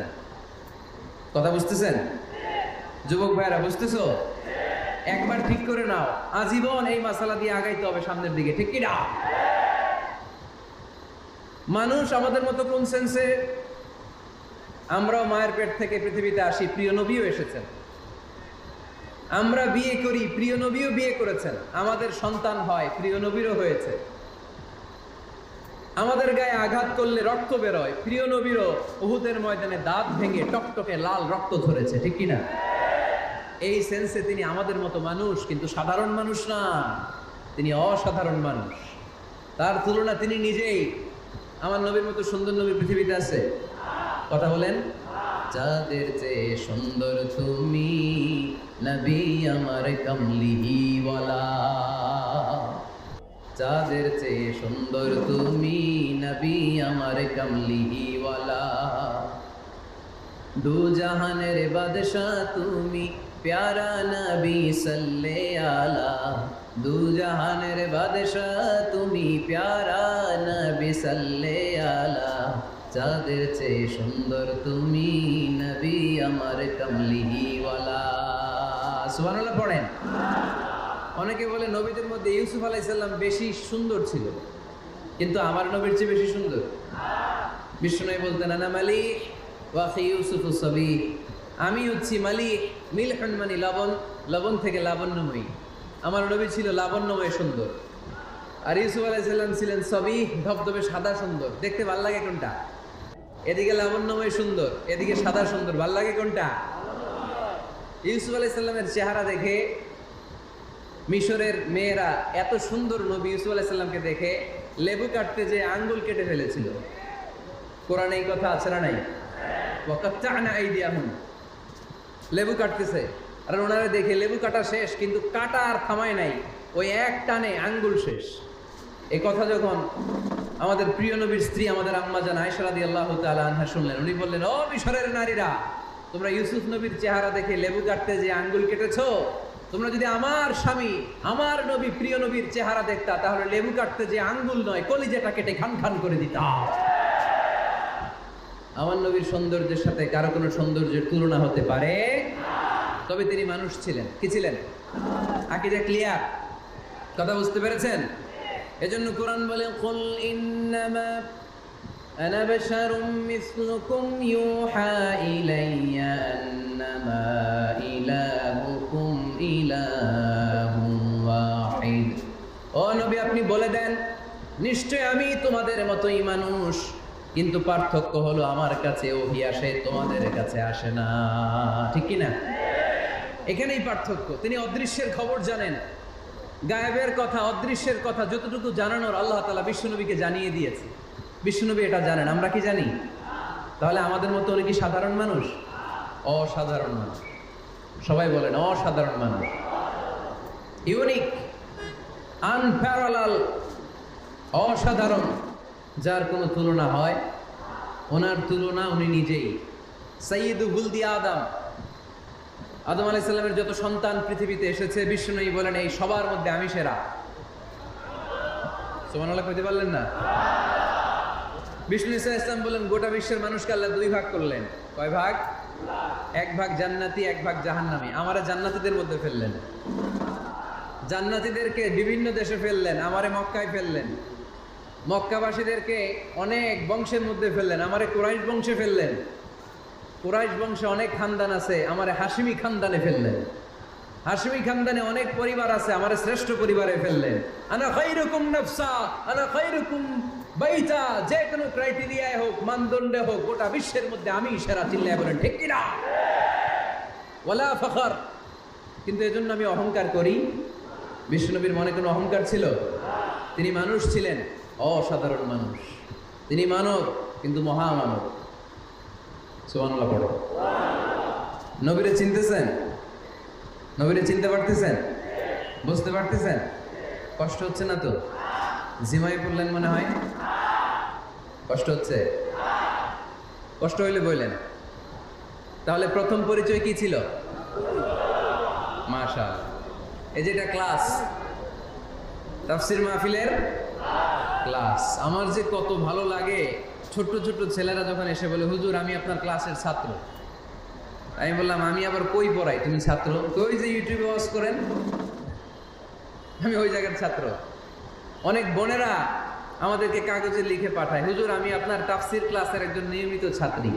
কথা বুঝতেছেন? যুবক ভাইরা বুঝতেছো? একবার ঠিক করে নাও, আজীবন এই মাসালা দিয়ে আগাইতে হবে সামনের দিকে, ঠিক কিনা? মানুষ আমাদের মতো কোন সেন্সে? আমরাও মায়ের পেট থেকে পৃথিবীতে আসি, প্রিয় নবীও এসেছেন। আমরা বিয়ে করি, প্রিয় নবীও বিয়ে করেছেন। আমাদের সন্তান হয়, প্রিয় নবীরও হয়েছে। আমাদের গায়ে আঘাত করলে রক্ত বেরোয়, প্রিয় নবীরও উহুদের ময়দানে দাঁত ভেঙে টকটকে লাল রক্ত ঝরেছে, ঠিক কিনা? এই সেন্সে তিনি আমাদের মতো মানুষ, কিন্তু সাধারণ মানুষ না, তিনি অসাধারণ মানুষ। তার তুলনা তিনি নিজেই। আমার নবীর মতো সুন্দর নবী পৃথিবীতে আছে? কথা বলেন। যাদের চেয়ে সুন্দর তুমি নবী আমার কামলিওয়ালা, যাদের চেয়ে সুন্দর তুমি নবী আমার কামলিওয়ালা, দু জাহানের বাদশাহ তুমি প্যারা নবী সাল্লে আলা, দু জাহানের বাদশাহ তুমি প্যারা নবী সাল্লে আলা, যাদের চেয়ে সুন্দর তুমি নবী আমার কামলিওয়ালা। সুবহানাল্লাহ পড়েন। অনেকে বলে নবীদের মধ্যে ইউসুফ আলাইহিস সালাম বেশি সুন্দর ছিল, কিন্তু আমার নবীর চেয়ে বেশি সুন্দর? বিষ্ণু বলতেন আনা মালিক ওয়া আখি ইউসুফ সাবি, আমি হচ্ছি মালিক, মিলহুন মানে লবণ, লবণ থেকে লাবণ্যময়ী। আমার নবী ছিল লাবণ্যময় সুন্দর, আর ইউসুফ আলাইহিস সালাম ছিলেন সবই ধবধবে সাদা সুন্দর। দেখতে ভাল লাগে কোনটা? এদিকে লাবণ্যময় সুন্দর, এদিকে সাদা সুন্দর, ভাল লাগে কোনটা? ইউসুফ আলাইহিস সালামের চেহারা দেখে মিশরের মেয়েরা এত সুন্দর নবী ইউসুফ আলাইহিস সালামকে দেখে লেবু কাটতে যে আঙ্গুল কেটে ফেলেছিল। কোরআনে এই কথা আছে না নাই? ওয়াকাত্তা'না আইদিয়াহুম, লেবু কাটতেছে, আর ওনারা দেখে লেবু কাটা শেষ, কিন্তু কাটা আর থামায় নাই, ওই এক টানে আঙ্গুল শেষ। এই কথা যখন আমাদের প্রিয় নবীর স্ত্রী আমাদের আম্মা জান আয়েশা রাদিয়াল্লাহু তাআলা আনহা শুনলেন, উনি বললেন, ও মিশরের নারীরা, তোমরা ইউসুফ নবীর চেহারা দেখে লেবু কাটতে যে আঙ্গুল কেটেছো, তোমরা যদি আমার স্বামী আমার নবী প্রিয় নবীর চেহারা দেখতা, তাহলে লেবু কাটতে যে আঙ্গুল নয়, কলিজাটা কেটে খান খান করে দিতা। আমার নবীর সৌন্দর্যের সাথে কারো কোনো সৌন্দর্যের তুলনা হতে পারে? তবে তিনি মানুষ ছিলেন। কি ছিলেন? আকীদা ক্লিয়ার? কথা বুঝতে পেরেছেন? এজন্য কোরআন বলে, কুল ইন্নামা আনা বাশারুম মিসলুকুম ইউহা ইলাইয়া আন্নামা ইলাহুকুম ইলাহুন ওয়াহিদ। ও নবী, আপনি বলে দেন, নিশ্চয় আমি তোমাদের মতোই মানুষ, কিন্তু পার্থক্য হলো আমার কাছে ওহী আসে, তোমাদের কাছে আসে না। ঠিক কি না? এখানেই পার্থক্য। তিনি অদৃশ্যের খবর জানেন, গায়েবের কথা, অদৃশ্যের কথা যতটুকু জানানোর আল্লাহ তাআলা বিশ্বনবীকে জানিয়ে দিয়েছে। বিশ্বনবী এটা জানেন, আমরা কি জানি? তাহলে আমাদের মতো উনি কি সাধারণ মানুষ? অসাধারণ মানুষ। সবাই বলেন অসাধারণ মানুষ। ইউনিক, আনপ্যারালাল, অসাধারণ, যার কোনো তুলনা হয়, ওনার তুলনা উনি নিজেই। সাইয়্যিদু ওয়ালদি আদম, আদম আলাইহিস সালামের যত সন্তান পৃথিবীতে এসেছে, বিশ্বনবী বলেন এই সবার মধ্যে আমি সেরা। সুবহানাল্লাহ কইতে পারলেন না? বিষ্ণু ইসা ইসলাম বলেন গোটা বিশ্বের মানুষকে আল্লাহ দুই ভাগ করলেন। কয় ভাগ? এক ভাগ জান্নাতি, এক ভাগ জাহান্নামী। আমারে জান্নাতীদের মধ্যে ফেললেন, জান্নাতীদেরকে বিভিন্ন দেশে ফেললেন, আমারে মক্কায় ফেললেন। মক্কাবাসীদেরকে অনেক বংশের মধ্যে ফেললেন, আমারে কুরাইশ বংশে ফেললেন। কুরাইশ বংশে অনেক খানদান আছে, আমারে হাশিমি খানদানে ফেললেন। হাশিমি খানদানে অনেক পরিবার আছে, আমারে শ্রেষ্ঠ পরিবারে ফেললেন। আনা খায়রুকুম নাফসা, আনা খায়রুকুম বাইতা, যে কোনো ক্রাইটেরিয়ায় হোক, মানদণ্ডে হোক, গোটা বিশ্বের মধ্যে আমি সেরা। চিল্লায় বলেন ঠিক কি না? ওয়ালা ফখর। কিন্তু এজন্য আমি অহংকার করি? বিশ্বনবীর মনে কোনো অহংকার ছিল? তিনি মানুষ ছিলেন, অসাধারণ মানুষ। তিনি মানব, কিন্তু মহামানব। সুবহানাল্লাহ পড়ো। নবীরে চিনতেছেন? নবীরে চিনতে পারতেছেন? বুঝতে পারতেছেন? কষ্ট হচ্ছে না তো? জিমাই পড়লেন মনে হয়? কষ্ট হচ্ছে? কষ্ট হইলে বললেন। তাহলে প্রথম পরিচয় কি ছিল? মাশাআল্লাহ। এই যেটা ক্লাস, তাফসীর মাহফিলের ক্লাস। আমার যে কত ভালো লাগে ছোট্ট ছোট্ট ছেলেরা যখন এসে বলে হুজুর আমি আপনার ক্লাসের ছাত্র। আমি বললাম আমি আবার কই পড়াই? তুমি ছাত্র? কই যে ইউটিউবে ওয়াজ করেন, আমি ওই জায়গার ছাত্র। অনেক বোনেরা আমাদেরকে কাগজে লিখে পাঠায়, হুজুর আমি আপনার তাফসীর ক্লাসের একজন নিয়মিত ছাত্রী।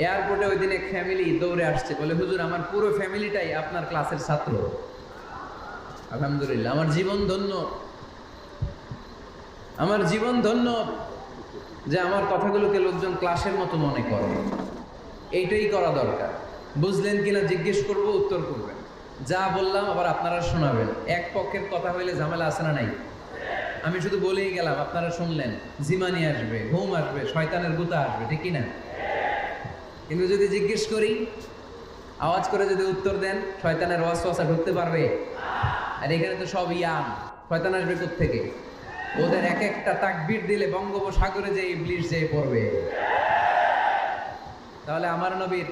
এয়ারপোর্টে ওই দিনে ফ্যামিলি দৌড়ে আসছে, বলে হুজুর আমার পুরো ফ্যামিলিটাই আপনার ক্লাসের ছাত্র। আলহামদুলিল্লাহ, আমার জীবন ধন্য, আমার জীবন ধন্য যে আমার কথাগুলোকে লোকজন ক্লাসের মতো মনে করে। এইটাই করা দরকার। বুঝলেন কিনা জিজ্ঞেস করব, উত্তর করবেন। যা বললাম আবার আপনারা শোনাবেন। এক পক্ষের কথা হইলে ঝামেলা আছে না নাই? আমি শুধু বলেই গেলাম, আপনারা শুনলেন, জিমানি আসবে, ঘুম আসবে, শয়তানের গুতা আসবে, ঠিক কিনা? কিন্তু যদি জিজ্ঞেস করি, আওয়াজ করে যদি উত্তর দেন, শয়তানের ওয়াসওয়াসা ঢুকতে পারবে? আর এখানে তো সব ইয়াম, শয়তান আসবে কোত্থেকে? ওদের এক একটা তাকবীর দিলে বঙ্গোপসাগরে যে ইবলিস যেয়ে পড়বে। তাহলে আমার নবীর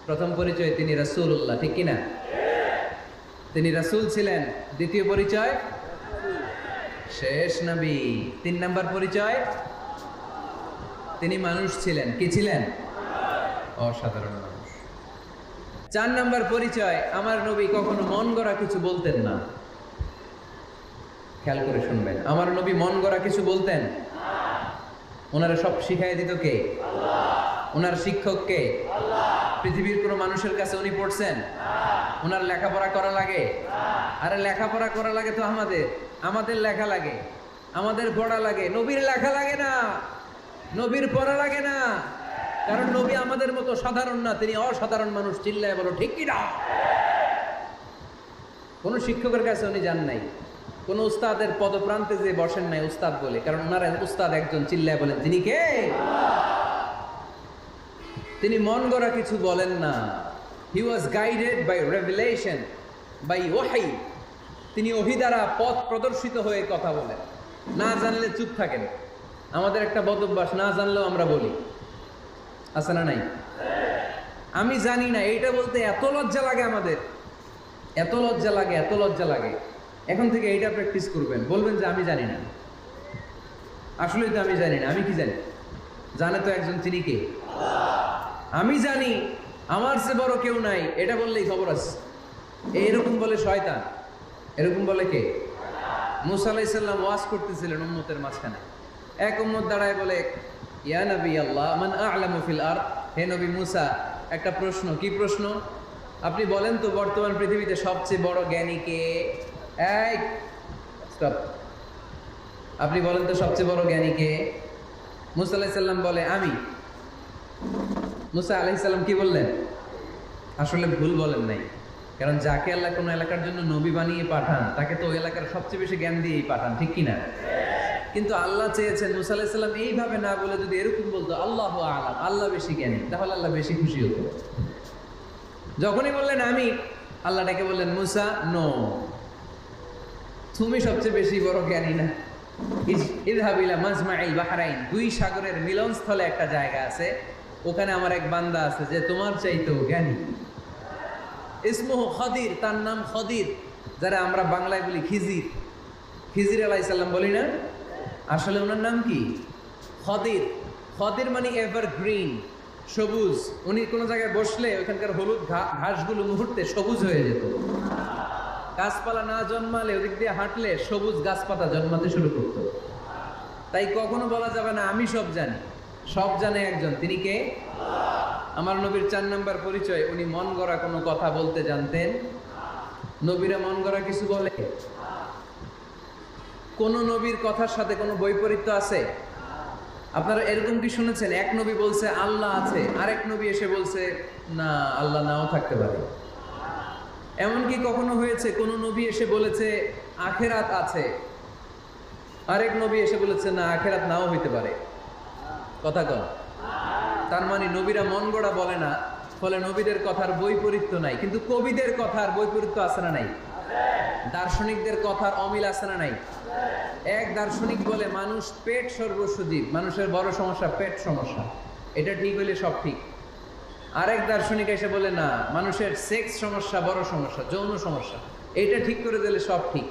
প্রথম পরিচয় তিনি রাসূলুল্লাহ, ঠিক কিনা? তিনি রাসূল ছিলেন। দ্বিতীয় পরিচয় শেষ নবী। 3 নাম্বার পরিচয় তিনি মানুষ ছিলেন। কি ছিলেন? অসাধারণ মানুষ। 4 নাম্বার পরিচয় আমার নবী কখনো মন গড়া কিছু বলতেন না। খেয়াল করে শুনবেন, আমার নবী মন গড়া কিছু বলতেন? ওনারা সব শিখাই দিত কে? ওনার শিক্ষক কে? পৃথিবীর কোনো মানুষের কাছে উনি পড়ছেন? ওনার লেখাপড়া করা লাগে? আরে লেখাপড়া করা লাগে তো আমাদের লেখা লাগে, আমাদের পড়া লাগে। নবীর লেখা লাগে না, নবীর পড়া লাগে না। কারণ নবী আমাদের মতো সাধারণ না, তিনি অসাধারণ মানুষ। চিল্লায় বলো ঠিক কি না? কোন শিক্ষকের কাছে উনি যান নাই, কোন উস্তাদের পদপ্রান্তে যে বসেন নাই উস্তাদ বলে, কারণ ওনার উস্তাদ একজন। চিল্লায় বলেন তিনি কে? তিনি মন গড়া কিছু বলেন না। He was guided by revelation, by ওয়াহি। তিনি ওহী দ্বারা পথ প্রদর্শিত হয়ে কথা বলেন। না জানলে চুপ থাকেন। আমাদের একটা বদ অভ্যাস, না জানলেও আমরা বলি, আছে না নাই? আমি জানি না, এইটা বলতে এত লজ্জা লাগে আমাদের, এত লজ্জা লাগে, এত লজ্জা লাগে। এখন থেকে এইটা প্র্যাকটিস করবেন, বলবেন যে আমি জানি না। আসলেই তো আমি জানি না। আমি কি জানি? জানে তো একজন, তিনি কে? আমি জানি, আমার চেয়ে বড় কেউ নাই, এটা বললেই খবর আছে। এইরকম বলে শয়তান। এরকম বলে কে? মুসা আলাইহিস সালাম ওয়াজ করতেছিলেন উম্মতের মাঝখানে। এক উম্মত দাঁড়ায় বলে, ইয়া নবী আল্লাহ মান আ'লামু ফিল আরদ। হে নবী মুসা, একটা প্রশ্ন। কি প্রশ্ন? আপনি বলেন তো বর্তমান পৃথিবীতে সবচেয়ে বড় জ্ঞানী কে? এই স্টপ। আপনি বলেন তো সবচেয়ে বড় জ্ঞানী কে? মুসা আলাইহিস সালাম বলে আমি। মুসা আলাইহিস সালাম কি বললেন? আসলে ভুল বলেন নাই, কারণ যাকে আল্লাহ কোনো এলাকার জন্য নবী বানিয়ে পাঠান, তাকে তো ওই এলাকার সবচেয়ে বেশি জ্ঞান দিয়েই পাঠান, ঠিক কিনা? কিন্তু আল্লাহ চেয়েছেন মুসা আলাইহিস সালাম এইভাবে না বলে যদি এরকম বলতো আল্লাহু আ'লাম, আল্লাহ বেশি জ্ঞানী, তাহলে আল্লাহ বেশি খুশি হতো। যখনই বললেন আমি, আল্লাহ ডেকে বললেন, মুসা নো, তুমি সবচেয়ে বেশি বড় জ্ঞানী না। ইযহাব ইলা মাজমাইল বাহরাইন, দুই সাগরের মিলনস্থলে একটা জায়গা আছে, ওখানে আমার এক বান্দা আছে যে তোমার চাইতেও জ্ঞানী। ইসমুহু খদির, তার নাম খদির, যারা আমরা বাংলায় বলি খিজির। খিজির আলাইহিস সালাম বলি না, আসলে ওনার নাম কি? খদির। খদির মানে এভারগ্রিন, সবুজ। উনি কোনো জায়গায় বসলে ওখানকার হলুদ ঘাসগুলো মুহূর্তে সবুজ হয়ে যেত। গাছপালা না জন্মালে ওদিক দিয়ে হাঁটলে সবুজ গাছপাতা জন্মাতে শুরু করত। তাই কখনো বলা যাবে না আমি সব জানি, সব জানে একজন, তিনি কে? আমার নবীর 4 নাম্বার পরিচয়, উনি মন গড়া কোনো কথা বলতে জানতেন। নবীরা মন গড়া কিছু বলে? কোন নবীর কথার সাথে কোনো বৈপরীত্য আছে? আপনারা এরকম কি শুনেছেন, এক নবী বলছে আল্লাহ আছে, আরেক নবী এসে বলছে না, আল্লাহ নাও থাকতে পারে? এমনকি কখনো হয়েছে কোন নবী এসে বলেছে আখেরাত আছে, আরেক নবী এসে বলেছে না, আখেরাত নাও হইতে পারে? কথা কন। তার মানে নবীরা মন গড়া বলে না, ফলে নবীদের কথার বৈপরীত্য নাই। কিন্তু কবিদের কথার বৈপরীত্য আছে না নাই? দার্শনিকদের কথার অমিল আছে না নাই? এক দার্শনিক বলে মানুষ পেট সর্বস্ব জীব, মানুষের বড় সমস্যা পেট সমস্যা, এটা ঠিক হইলে সব ঠিক। আরেক দার্শনিক এসে বলে না, মানুষের সেক্স সমস্যা বড় সমস্যা, যৌন সমস্যা, এটা ঠিক করে দিলে সব ঠিক।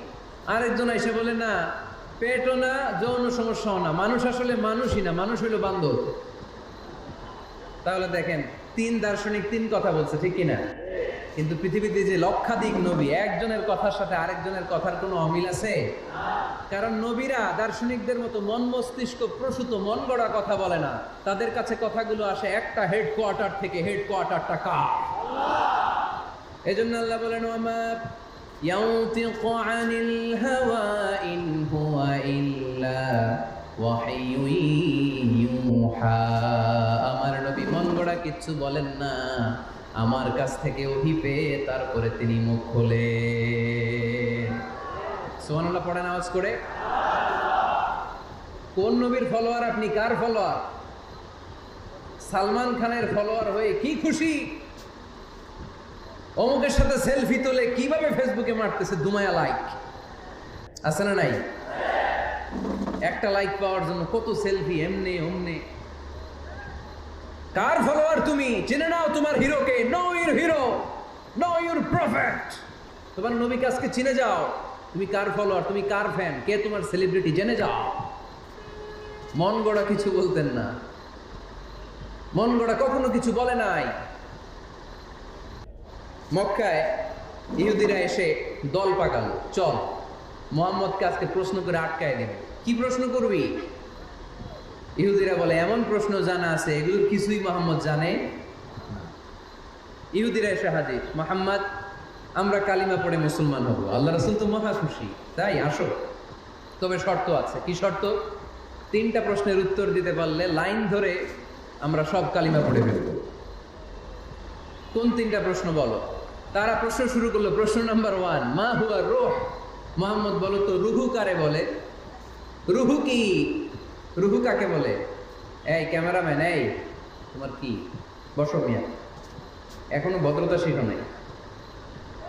আরেকজন এসে বলে না, পেটও না যৌন সমস্যাও না, মানুষ আসলে মানুষই না, মানুষ হইল বান্ধব। তাহলে দেখেন 3 দার্শনিক 3 কথা বলছে, ঠিক কিনা? কিন্তু পৃথিবীতে যে লক্ষাধিক নবী, একজনের কথার সাথে আরেকজনের কথার কোনো অমিল আছে? কারণ নবীরা দার্শনিকদের মতো মন মস্তিষ্ক প্রসূত মন গড়া কথা বলে না, তাদের কাছে কথাগুলো আসে একটা হেডকোয়ার্টার থেকে, হেডকোয়ার্টারটা কার? এজন্য আল্লাহ বলেন, ওয়ামা ইয়ানতিকু আনিল হাওয়া ইন হুয়া ইল্লা ওয়াহয়ুন ইউহা। আমার নবী মন গড়া কিচ্ছু বলেন না, আমার কাছ থেকে ওহী পেয়ে তারপরে তিনি মুখ খোলেন। সুবহানাল্লাহ পড়েন আওয়াজ করে। কোন নবীর ফলোয়ার আপনি? কার ফলোয়ার? সালমান খানের ফলোয়ার হয়ে কি খুশি, অমুকের সাথে সেলফি তোলে কিভাবে ফেসবুকে মারতেছে দুমায়া লাইক, আছে না নাই? একটা লাইক পাওয়ার জন্য কত সেলফি, এমনে ওমনে। কার ফলোয়ার তুমি? জেনে নাও তোমার হিরোকে। Know your hero, know your prophet. তোমার নবীকে আজকে চিনে যাও, তুমি কার ফলোয়ার, তুমি কার ফ্যান, কে তোমার সেলিব্রিটি, জেনে যাও। মন গড়া কিছু বলতেন না, মন গড়া কখনো কিছু বলে নাই। মক্কায় ইহুদিরা এসে দল পাকালো, চল মুহাম্মদকে আজকে প্রশ্ন করে আটকায় দেবে। কি প্রশ্ন করবি? ইহুদিরা বলে এমন প্রশ্ন জানা আছে এগুলোর কিছুই মুহাম্মদ জানে না। ইহুদিরা এসে হাজির, মুহাম্মদ আমরা কালিমা পড়ে মুসলমান হব। আল্লাহ রাসূল তো মহা খুশি, তাই আসো, তবে শর্ত আছে। কি শর্ত? 3টা প্রশ্নের উত্তর দিতে পারলে লাইন ধরে আমরা সব কালিমা পড়ে ফেলব। কোন 3টা প্রশ্ন বলো? তারা প্রশ্ন শুরু করলো। প্রশ্ন নাম্বার 1, মা হুয়া রূহ। মুহাম্মদ বলো তো রুহু কারে বলে? রুহু কি? রুহু কাকে বলে? এই ক্যামেরাম্যান, এই তোমার কি? বসো মিয়া, এখনো ভদ্রতা শিখো নাই।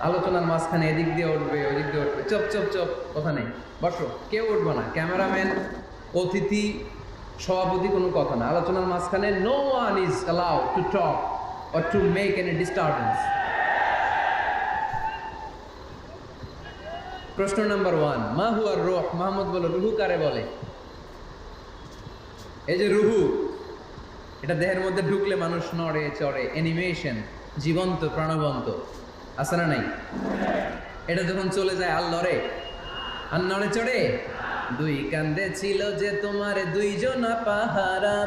আলোচনার মাঝখানে এদিক দিয়ে উঠবে ওদিক দিয়ে উঠবে, চপ চপ চপ, কথা নেই, বসো। কেউ উঠবো না, ক্যামেরাম্যান, অতিথি, সভাপতি, কোনো কথা না। আলোচনার মাঝখানে no one is allowed to talk or to make any disturbance. প্রশ্ন নাম্বার 1, মা হুয়া রূহ। মুহাম্মদ বলো রুহু কারে বলে? এই যে রুহু, এটা দেহের মধ্যে ঢুকলে মানুষ নড়ে চড়ে, অ্যানিমেশন, জীবন্ত প্রাণবন্ত, আছে না নাই? এটা যখন চলে যায় আর লড়ে, আর নড়ে চড়ে। 2 কান্দে ছিল যে তোমার 2 জনা পাহারা,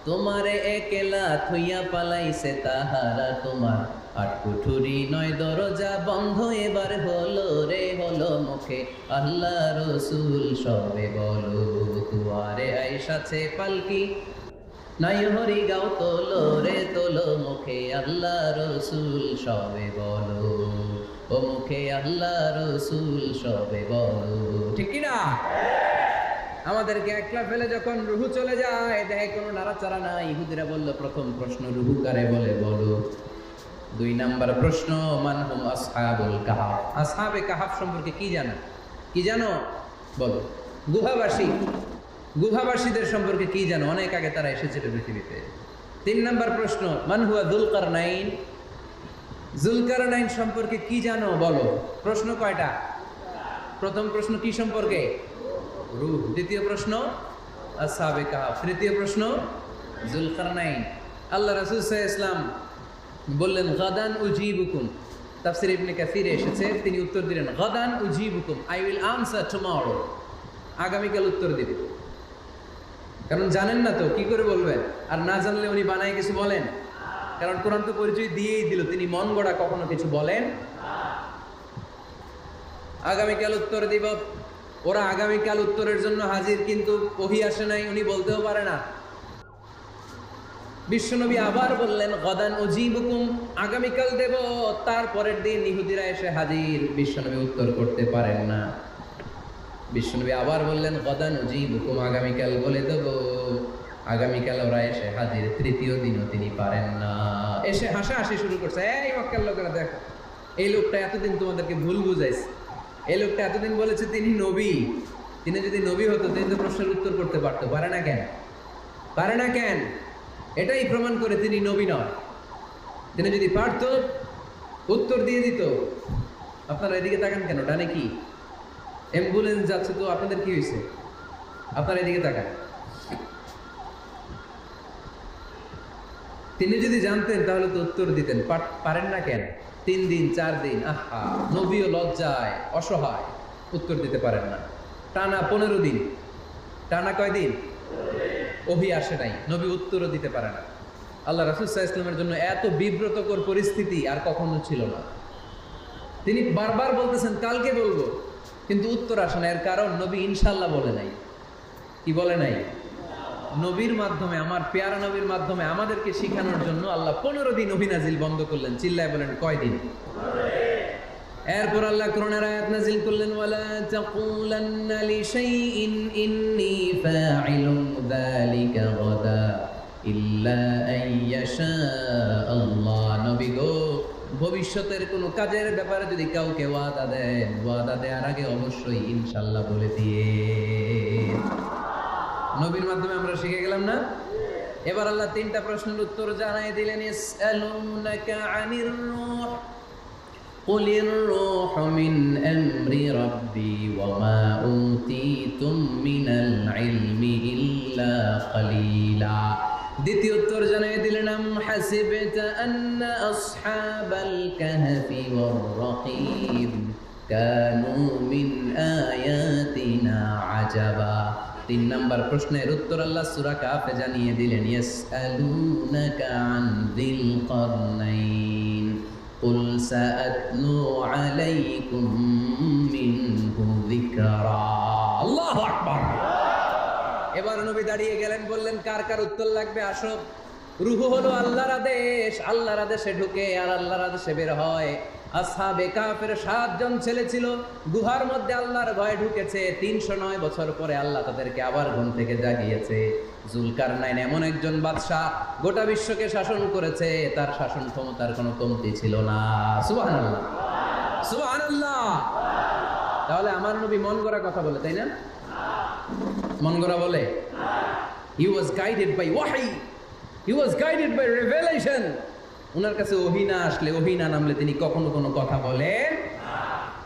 তোমারে একলা থইয়া পালাইছে তাহারা। তোমার 8 কুঠুরি 9 দরজা বন্ধ এবার হলো রে, হলো মুখে আল্লাহ রসুল সবে বলো। দুয়ারে আইসাছে পালকি, নাই হরি গাও তোলো রে তোলো, মুখে আল্লাহ রসুল সবে বলো। ও মুখে আল্লাহ রসুল সবে বলো, ঠিক কিনা? আমাদেরকে একলা ফেলে যখন রুহু চলে যায়, দেখে কোনো নাড়াচাড়া নাই। ইহুদিরা বলল প্রথম প্রশ্ন রুহু কারে বলে বলো। 2 নাম্বার প্রশ্ন, মান হুম আসহাবুল কাহাফ, আসহাবে কাহাফ সম্পর্কে কি জানো? কি জানো বলো। গুহাবাসী, গুহাবাসীদের সম্পর্কে কি জানো? অনেক আগে তারা এসেছিল পৃথিবীতে। 3 নাম্বার প্রশ্ন, মান হুয়া যুলকারনাইন, যুলকারনাইন সম্পর্কে কি জানো বলো। প্রশ্ন কয়টা? প্রথম প্রশ্ন কি সম্পর্কে? রূহ। দ্বিতীয় প্রশ্ন আসহাবে কাহাফ। তৃতীয় প্রশ্ন যুলকারনাইন। আল্লাহ রাসূল সাল্লাল্লাহু আলাইহি ওয়াসাল্লাম বললেন গাদান উজিবুকুম, তাফসীর ইবনে কাসিরে এসেছে, তিনি উত্তর দিলেন গাদান উজিবুকুম, আই উইল আনসার টুমরো, আগামীকাল উত্তর দিব। কারণ জানেন না তো কি করে বলবেন, আর না জানলে উনি বানায় কিছু বলেন? কারণ কোরআন তো পরিচয় দিয়েই দিল, তিনি মন গড়া কখনো কিছু বলেন। আগামীকাল উত্তর দিব। ওরা আগামীকাল উত্তরের জন্য হাজির, কিন্তু ওহী আসে নাই, উনি বলতেও পারে না। বিশ্বনবী আবার বললেন গাদান উজিবুকুম, আগামীকাল দেব। তারপরের দিন ইহুদিরা এসে হাজির, বিশ্বনবী উত্তর করতে পারেন না। বিশ্বনবী আবার বললেন গাদান উজিবুকুম, আগামীকাল বলে দেব। আগামীকাল ওরা এসে হাজির, তৃতীয় দিনও তিনি পারেন না। এসে হাসাহাসি শুরু করছে, এই মক্কার লোকেরা দেখো, এই লোকটা এতদিন তোমাদেরকে ভুল বুঝাইছে, এই লোকটা এতদিন বলেছে তিনি নবী, তিনি যদি নবী হতো তিনি তো প্রশ্নের উত্তর করতে পারতো, পারে না কেন? পারে না কেন? এটাই প্রমাণ করে তিনি নবী নয়। তিনি যদি পারত উত্তর দিয়ে দিত। আপনারা এদিকে তাকান কেন? ডানে কি অ্যাম্বুলেন্স যাচ্ছে, তো আপনাদের কি হয়েছে? আপনারা এদিকে তাকান। তিনি যদি জানতেন তাহলে তো উত্তর দিতেন, পারেন না কেন? 3 দিন 4 দিন, আহা, নবীও লজ্জায় অসহায়, উত্তর দিতে পারেন না। টানা 15 দিন, টানা কয় দিন ওহী আসে নাই, নবী উত্তরও দিতে পারে না। আল্লাহ রাসূল সাল্লাল্লাহু আলাইহি ওয়াসাল্লামের জন্য এত বিব্রতকর পরিস্থিতি আর কখনো ছিল না। তিনি বারবার বলতেছেন কালকে বলবো, কিন্তু উত্তর আসে না। এর কারণ নবী ইনশাআল্লাহ বলে নাই। কি বলে নাই? নবীর মাধ্যমে, আমার পেয়ারা নবীর মাধ্যমে আমাদেরকে শিখানোর জন্য আল্লাহ 15 দিন ওহী নাজিল বন্ধ করলেন। চিল্লায় বলেন কয় দিন? এরপর আল্লাহ কোরআনের আয়াত নাজিল করলেন, ওয়ালা তাকুলান্না লিশাইইন ইন্নী ফাইলুন যালিকা গাদা ইল্লা আইয়াশা আল্লাহ। নবী গো, ভবিষ্যতের কোনো কাজের ব্যাপারে যদি কাউকে ওয়াদা দেন, ওয়াদা দেওয়ার আগে অবশ্যই ইনশাআল্লাহ বলে দিয়ে। নবীর মাধ্যমে আমরা শিখে গেলাম না? এবার আল্লাহ 3টা প্রশ্নের উত্তর জানাই দিলেন। ইসআলুনাকা আনির রূহ قل الروح من أمر ربي وما أوتيتم من العلم إلا قليلا। দ্বিতীয় উত্তর জানিয়ে দিলেন, আম হাসিবতা আন্না আসহাবাল কাহফি ওয়ার রাকিব কানু মিন আয়াতিনা আজাবা। 3 নাম্বার প্রশ্নের উত্তর আল্লাহ সূরা কাহফে জানিয়ে দিলেন, ইয়াসআলুনাকা আন যিল কারনাইন কুল সাআতলু আলাইকুম মিনহু যিকরা। আল্লাহু আকবার। এবার নবী দাঁড়িয়ে গেলেন, বললেন কার কার উত্তর লাগবে আসো। রূহ হলো আল্লাহর আদেশ, আল্লাহর আদেশে ঢুকে আর আল্লাহর আদেশে বের হয়। আসহাবে কাফের 7 জন ছেলে ছিল, গুহার মধ্যে আল্লাহর ভয়ে ঢুকেছে। 309 বছর পরে আল্লাহ তাদেরকে আবার ঘুম থেকে জাগিয়েছে। যুলকারনাইন এমন একজন বাদশা, গোটা বিশ্বকে শাসন করেছে, তার শাসন ক্ষমতার কোনো কমতি ছিল না। সুবহানাল্লাহ, সুবহানাল্লাহ। তাহলে আমার নবী মন গড়া কথা বলে, তাই না? মন গড়া বলে? He was guided by wahi, he was guided by revelation. ওনার কাছে ওহী না আসলে, ওহী না নামলে তিনি কখনো কোনো কথা বলেন না।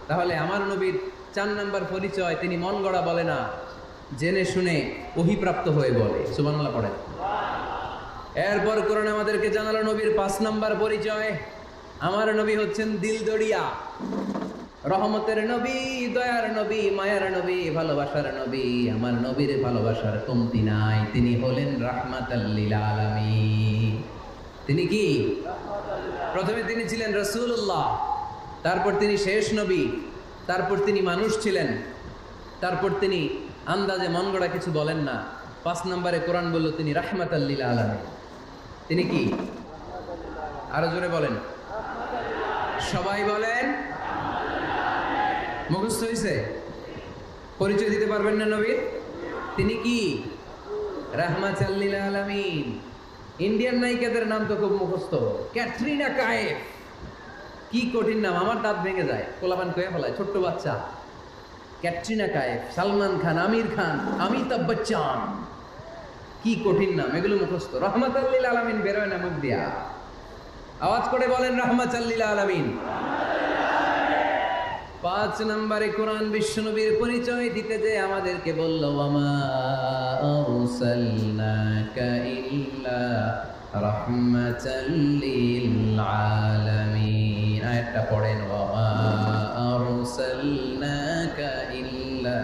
তাহলে আমার নবীর 4 নাম্বার পরিচয়, তিনি মন গড়া বলে না, জেনে শুনে ওহী প্রাপ্ত হয়ে বলে। সুবহানাল্লাহ পড়েন। এরপর কোরআন আমাদেরকে জানালো নবীর 5 নাম্বার পরিচয়, আমার নবী হচ্ছেন দিলদরিয়া, রহমতের নবী, দয়ার নবী, মায়ার নবী, ভালোবাসার নবী। আমার নবীর ভালোবাসার কমতি নাই। তিনি হলেন রাহমাতাল লিল আলামিন। তিনি কি? প্রথমে তিনি ছিলেন রাসূলুল্লাহ, তারপর তিনি শেষ নবী, তারপর তিনি মানুষ ছিলেন, তারপর তিনি আন্দাজে মন গড়া কিছু বলেন না। 5 নম্বরে কোরআন বলল তিনি রাহমাতাল লিল আলামিন। তিনি কি? আরো জোরে বলেন, সবাই বলেন। মুখস্থ হয়েছে? পরিচয় দিতে পারবেন না নবীর? তিনি কি? রাহমাতাল লিল আলামিন। ইন্ডিয়ান নায়িকাদের নাম তো খুব মুখস্থ। ক্যাটরিনা কাইফ, কি কঠিন নাম, আমার দাঁত ভেঙে যায়, কোলাপান কয়ে ফেলায়, ছোট্ট বাচ্চা। ক্যাটরিনা কাইফ, সালমান খান, আমির খান, অমিতাভ বচ্চন, কি কঠিন নাম, এগুলো মুখস্থ। রহমাতাল্লিল আলামিন বেরোয় না মুখ দিয়া, আওয়াজ করে বলেন রহমাতাল্লিল আলামিন। 5 নম্বরে কোরআন বিশ্বনবীর পরিচয় দিতে যে আমাদেরকে বলল, ওয়ামা আরসালনাকা ইল্লা রাহমাতাল লিল আলামিন। আয়াতটা পড়েন, ওয়ামা আরসালনাকা ইল্লা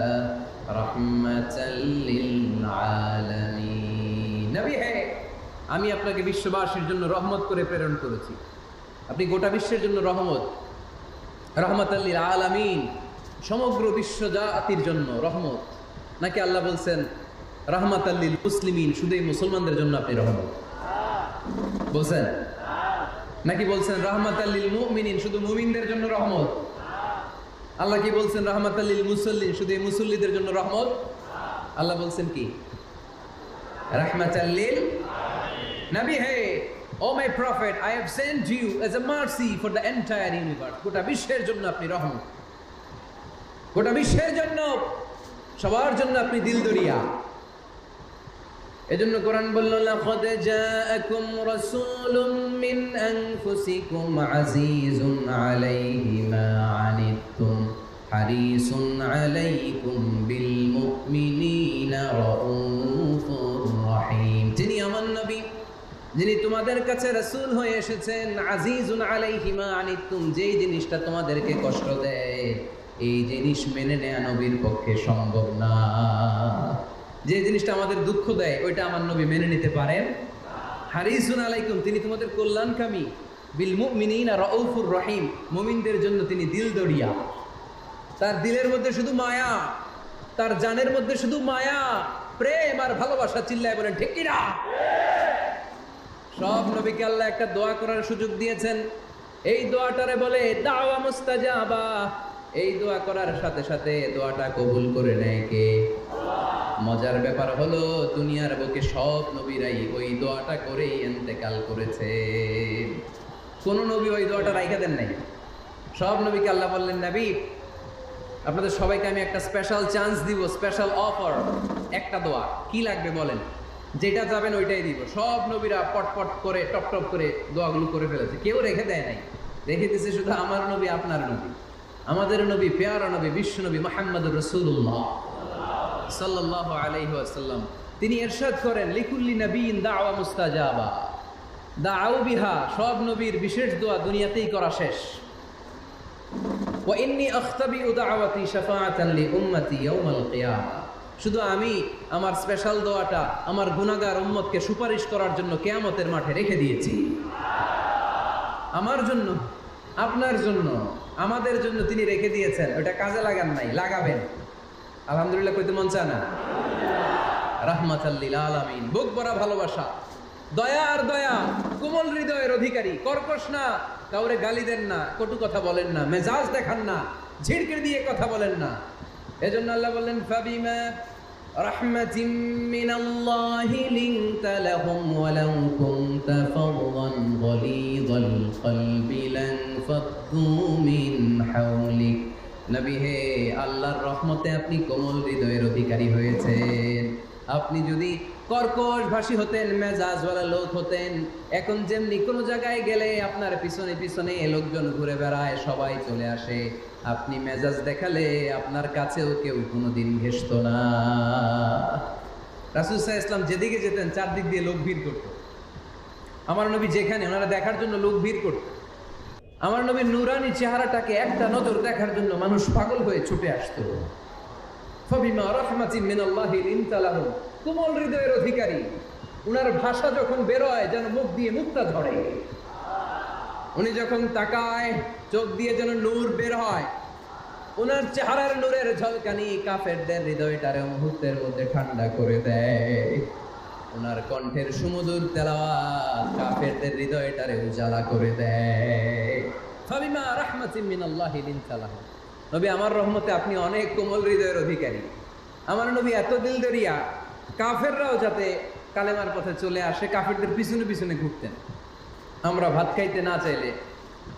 রাহমাতাল লিল আলামিন। নবী হে, আমি আপনাকে বিশ্ববাসীর জন্য রহমত করে প্রেরণ করেছি, আপনি গোটা বিশ্বের জন্য রহমত। রহমাতাল লিল আলামিন, সমগ্র বিশ্ব জাতির জন্য রহমত। নাকি আল্লাহ বলছেন রহমাতাল লিল মুসলিমিন, শুধুই মুসলমানদের জন্য আপনি রহমত বলছেন? নাকি বলছেন রহমাতাল লিল মুমিনিন, শুধু মুমিনদের জন্য রহমত? আল্লাহ কি বলছেন রহমাতাল লিল মুসাল্লিন, শুধু এই মুসল্লিদের জন্য রহমত? আল্লাহ বলছেন কি রহমাতাল লিল নবী হে, O my prophet, I have sent you as a mercy for the entire universe. গোটা বিশ্বের জন্য আপনি রহমত, গোটা বিশ্বের জন্য, সবার জন্য আপনি দিলদরিয়া। এজন্য কোরআন বলল, লাকাদ জাআকুম রাসূলুম মিন আনফুসিকুম আজিজুন আলাইহি মা আনিতুম হারিসুন আলাইকুম বিল মুমিনিনা রাউফুর রহিম। যিনি আমার নবী, যিনি তোমাদের কাছে রাসূল হয়ে এসেছেন, আজিজুন আলাইহি মা আনিতুম, যেই জিনিসটা তোমাদেরকে কষ্ট দেয় এই জিনিস মেনে নেয়া নবীর পক্ষে সম্ভব না। যে জিনিসটা আমাদের দুঃখ দেয় ওইটা আমার নবী মেনে নিতে পারেন। হারিসুন আলাইকুম, তিনি তোমাদের কল্যাণকামী। বিল মুমিনিনা রাউফুর রহিম, মুমিনদের জন্য তিনি দিলদরিয়া। তার দিলের মধ্যে শুধু মায়া, তার জানের মধ্যে শুধু মায়া, প্রেম আর ভালোবাসা। চিল্লায় বলেন ঠিক কিনা? সব নবীকে আল্লাহ একটা দোয়া করার সুযোগ দিয়েছেন, এই দোয়াটারে বলে দাওয়া মুস্তাজাবা। এই দোয়া করার সাথে সাথে দোয়াটা কবুল করে নেয় কে? মজার ব্যাপার হলো দুনিয়ার বুকে সব নবীরাই ওই দোয়াটা করেই ইন্তেকাল করেছে। কোন নবী ওই দোয়াটা রাইখা দেন নাই। সব নবীকে আল্লাহ বললেন, নবী আপনাদের সবাইকে আমি একটা স্পেশাল চান্স দিব, স্পেশাল অফার, একটা দোয়া, কি লাগবে বলেন, যেটা যাবেন ওইটাই দিব। সব নবীরা পটপট করে টপ টপ করে দোয়াগুলো করে ফেলেছে, কেউ রেখে দেয় নাই। রেখে দিয়েছে শুধু আমার নবী, আপনার নবী, আমাদের নবী, পেয়ারা নবী, বিশ্ব নবী মুহাম্মদুর রাসূলুল্লাহ সাল্লাল্লাহু আলাইহি ওয়াসাল্লাম। তিনি ইরশাদ করেন, লিকুল্লি নবিয়্যিন দাওয়া মুস্তাজাবা দাউ বিহা। সব নবীর বিশেষ দোয়া দুনিয়াতেই করা শেষ। ওয়া ইন্নী আখতাবিউ দাওয়াতি শাফাআতান লি উম্মতি ইয়াউমাল কিয়ামা। শুধু আমি আমার স্পেশাল দোয়াটা আমার গুনাহগার উম্মতকে সুপারিশ করার জন্য কিয়ামতের মাঠে রেখে দিয়েছি। আমার জন্য, আপনার জন্য, আমাদের জন্য তিনি রেখে দিয়েছেন। ওটা কাজে লাগান নাই, লাগাবেন। আলহামদুলিল্লাহ কইতে মন চায় না? রাহমাতাল লিল আলামিন, বুক ভরা ভালোবাসা, দয়া আর দয়া, কোমল হৃদয়ের অধিকারী, কর্কশ না, কাউরে গালি দেন না, কটু কথা বলেন না, মেজাজ দেখান না, ঝিড়কির দিয়ে কথা বলেন না। এজন্য আল্লাহ বললেন, ফাবিমা রাহমাতিম মিনাল্লাহি লিনতা লাহুম ওয়ালাউ কুনতা ফাদদান গলিযাল কলবি লানফাদ্দু মিন হাওলিক। নবী হে, আল্লাহর রহমতে আপনি কোমল হৃদয়ের অধিকারী হয়েছেন। আপনি যদি কর্কশ ভাষী হতেন, মেজাজওয়ালা লোক হতেন, এখন যেমনি কোনো জায়গায় গেলে আপনার পিছনে পিছনে লোকজন ঘুরে বেড়ায়, সবাই চলে আসে, আপনি মেজাজ দেখালে আপনার কাছেও কেউ কোনোদিন ঘেষত না। রাসূল সাল্লাল্লাহু আলাইহি ওয়াসাল্লাম যেদিকে যেতেন চারদিক দিয়ে লোক ভিড় করত। আমার নবী যেখানে, ওনারা দেখার জন্য লোক ভিড় করত। আমার নবীর নূরানি চেহারাটাকে একটা নজর দেখার জন্য মানুষ পাগল হয়ে ছুটে আসতো। ফাবিমা রাহমাতিন মিনাল্লাহি লিনতা লাহুম, কোমল হৃদয়ের অধিকারী। উনার ভাষা যখন বেরোয় যেন মুখ দিয়ে মুক্তা ঝরে। উনি যখন তাকায় চোখ দিয়ে যেন নূর বের হয়। উনার চেহারার নূরের ঝলকানি কাফেরদের হৃদয়টারে মুহূর্তের মধ্যে ঠান্ডা করে দেয়। উনার কণ্ঠের সুমধুর তেলাওয়াত কাফেরদের হৃদয়টারে উজালা করে দেয়। ফাবিমা রাহমাতিন মিনাল্লাহি লিনতা লাহুম, নবী আমার রহমতে আপনি অনেক কোমল হৃদয়ের অধিকারী। আমার নবী এত দিলদরিয়া, কাফেররাও যাতে কালেমার পথে চলে আসে, কাফেরদের পিছনে পিছনে ঘুরতেন। আমরা ভাত খাইতে না চাইলে,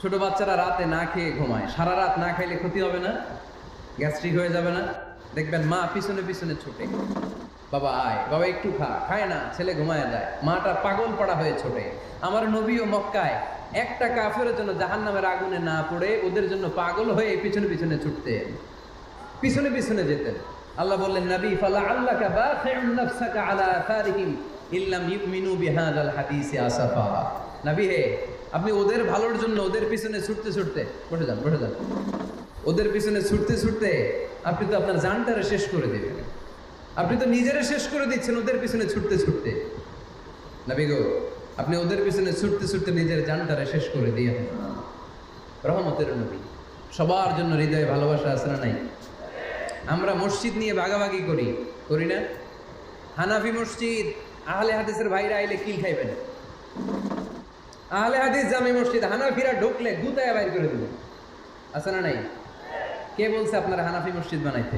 ছোট বাচ্চারা রাতে না খেয়ে ঘুমায়, সারা রাত না খাইলে ক্ষতি হবে না? গ্যাস্ট্রিক হয়ে যাবে না? দেখবেন মা পিছনে পিছনে ছুটে, বাবা আয়, বাবা একটু খা, খায় না, ছেলে ঘুমায় যায়, মাটা পাগল পড়া হয়ে ছোটে। আমার নবীও মক্কায় একটা কাফেরের জন্য জাহান্নামের আগুনে না পড়ে ওদের জন্য পাগল হয়ে পিছনে পিছনে ছুটতেন, পিছনে পিছনে যেতেন। আল্লাহ বললেন, নবী ফালা আল্লাকা বাখিউন নাফসাকা আলা আথারিহিম ইল্লাম ইউমিনু বিহাযাল হাদিসি আসাফা। নবী হে, আপনি ওদের ভালোর জন্য ওদের পিছনে ছুটতে ছুটতে, বসে যান বসে যান, ওদের পিছনে ছুটতে ছুটতে আপনি তো আপনার জানটারে শেষ করে দেবেন, আপনি তো নিজেরা শেষ করে দিচ্ছেন ওদের পিছনে ছুটতে ছুটতে। নবী গো, আপনি ওদের পিছনে ছুটতে ছুটতে নিজের জানটারে শেষ করে দিয়ে রহমতের নবী। সবার জন্য হৃদয়ে ভালোবাসা আছে না নাই? আমরা মসজিদ নিয়ে ভাগাভাগি করি, করি না? হানাফি মসজিদ, আহলে হাদিসের ভাইরা আইলে কিল খাইবেন। আহলে হাদিস জামি মসজিদ, হানাফিরা ঢুকলে গুতায় বাইর করে দিবেন, আছে না নাই? কে বলছে আপনারা হানাফি মসজিদ বানাইতে?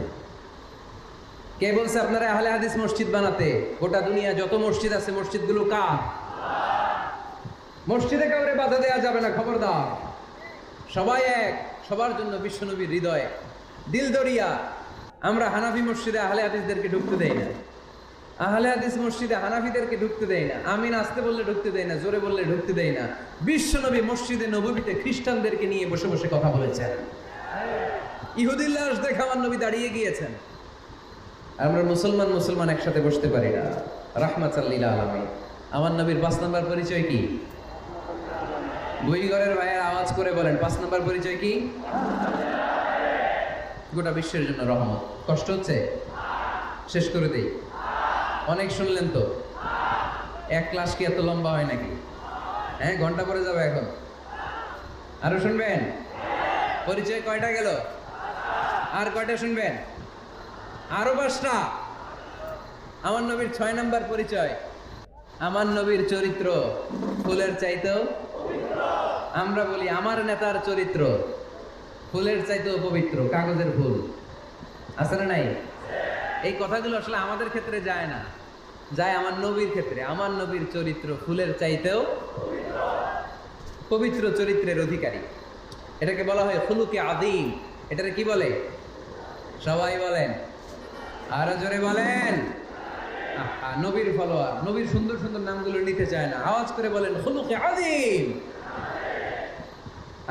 কে বলছে আপনারা আহলে হাদিস মসজিদ বানাতে? গোটা দুনিয়া যত মসজিদ আছে, মসজিদগুলো কার? মসজিদে কাউরে বাধা দেওয়া যাবে না, খবরদার। সবাই এক, সবার জন্য বিশ্বনবীর হৃদয়, দিল দরিয়া। আমরা হানাফি মসজিদে আহলে হাদিসদেরকে ঢুকতে দেই না, আহলে হাদিস মসজিদে হানাফিদেরকে ঢুকতে দেই না, আমিন আসতে বললে ঢুকতে দেই না, জোরে বললে ঢুকতে দেই না। বিশ্বনবী মসজিদে নববীতে খ্রিস্টানদেরকে নিয়ে বসে বসে কথা বলেছেন, ইহুদির লাশ দেখে আমার নবী দাঁড়িয়ে গিয়েছেন। আমরা মুসলমান মুসলমান একসাথে বসতে পারি না। রাহমাতাল লিল আলামিন। আমার নবীর 5 নাম্বার পরিচয় কি? দুই ঘরের ভাইয়ের আওয়াজ করে বলেন, 5 নাম্বার পরিচয় কি? গোটা বিশ্বের জন্য রহমত। কষ্ট হচ্ছে? শেষ করে দেই। অনেক শুনলেন তো। এক ক্লাস কি এত লম্বা হয় নাকি? হ্যাঁ, ঘন্টা পরে যাবে এখন। আরো শুনবেন? পরিচয় কয়টা গেল? আর কয়টা শুনবেন? আরো 5টা। আমার নবীর 6 নাম্বার পরিচয়, আমার নবীর চরিত্র ফুলের চাইতেও পবিত্র। আমরা বলি আমার নেতার চরিত্র ফুলের চাইতেও পবিত্র, কাগজের ফুল, আছে না নাই? এই কথাগুলো আসলে আমাদের ক্ষেত্রে যায় না, যায় আমার নবীর ক্ষেত্রে। আমার নবীর চরিত্র ফুলের চাইতেও পবিত্র চরিত্রের অধিকারী। এটাকে বলা হয় খুলুকে আযীম। এটাকে কি বলে? সবাই বলেন, আরো জোরে বলেন। নবীর ফলোয়ার, নবীর সুন্দর সুন্দর নামগুলো নিতে চায় না, আওয়াজ করে বলেন খুলুকে আযীম।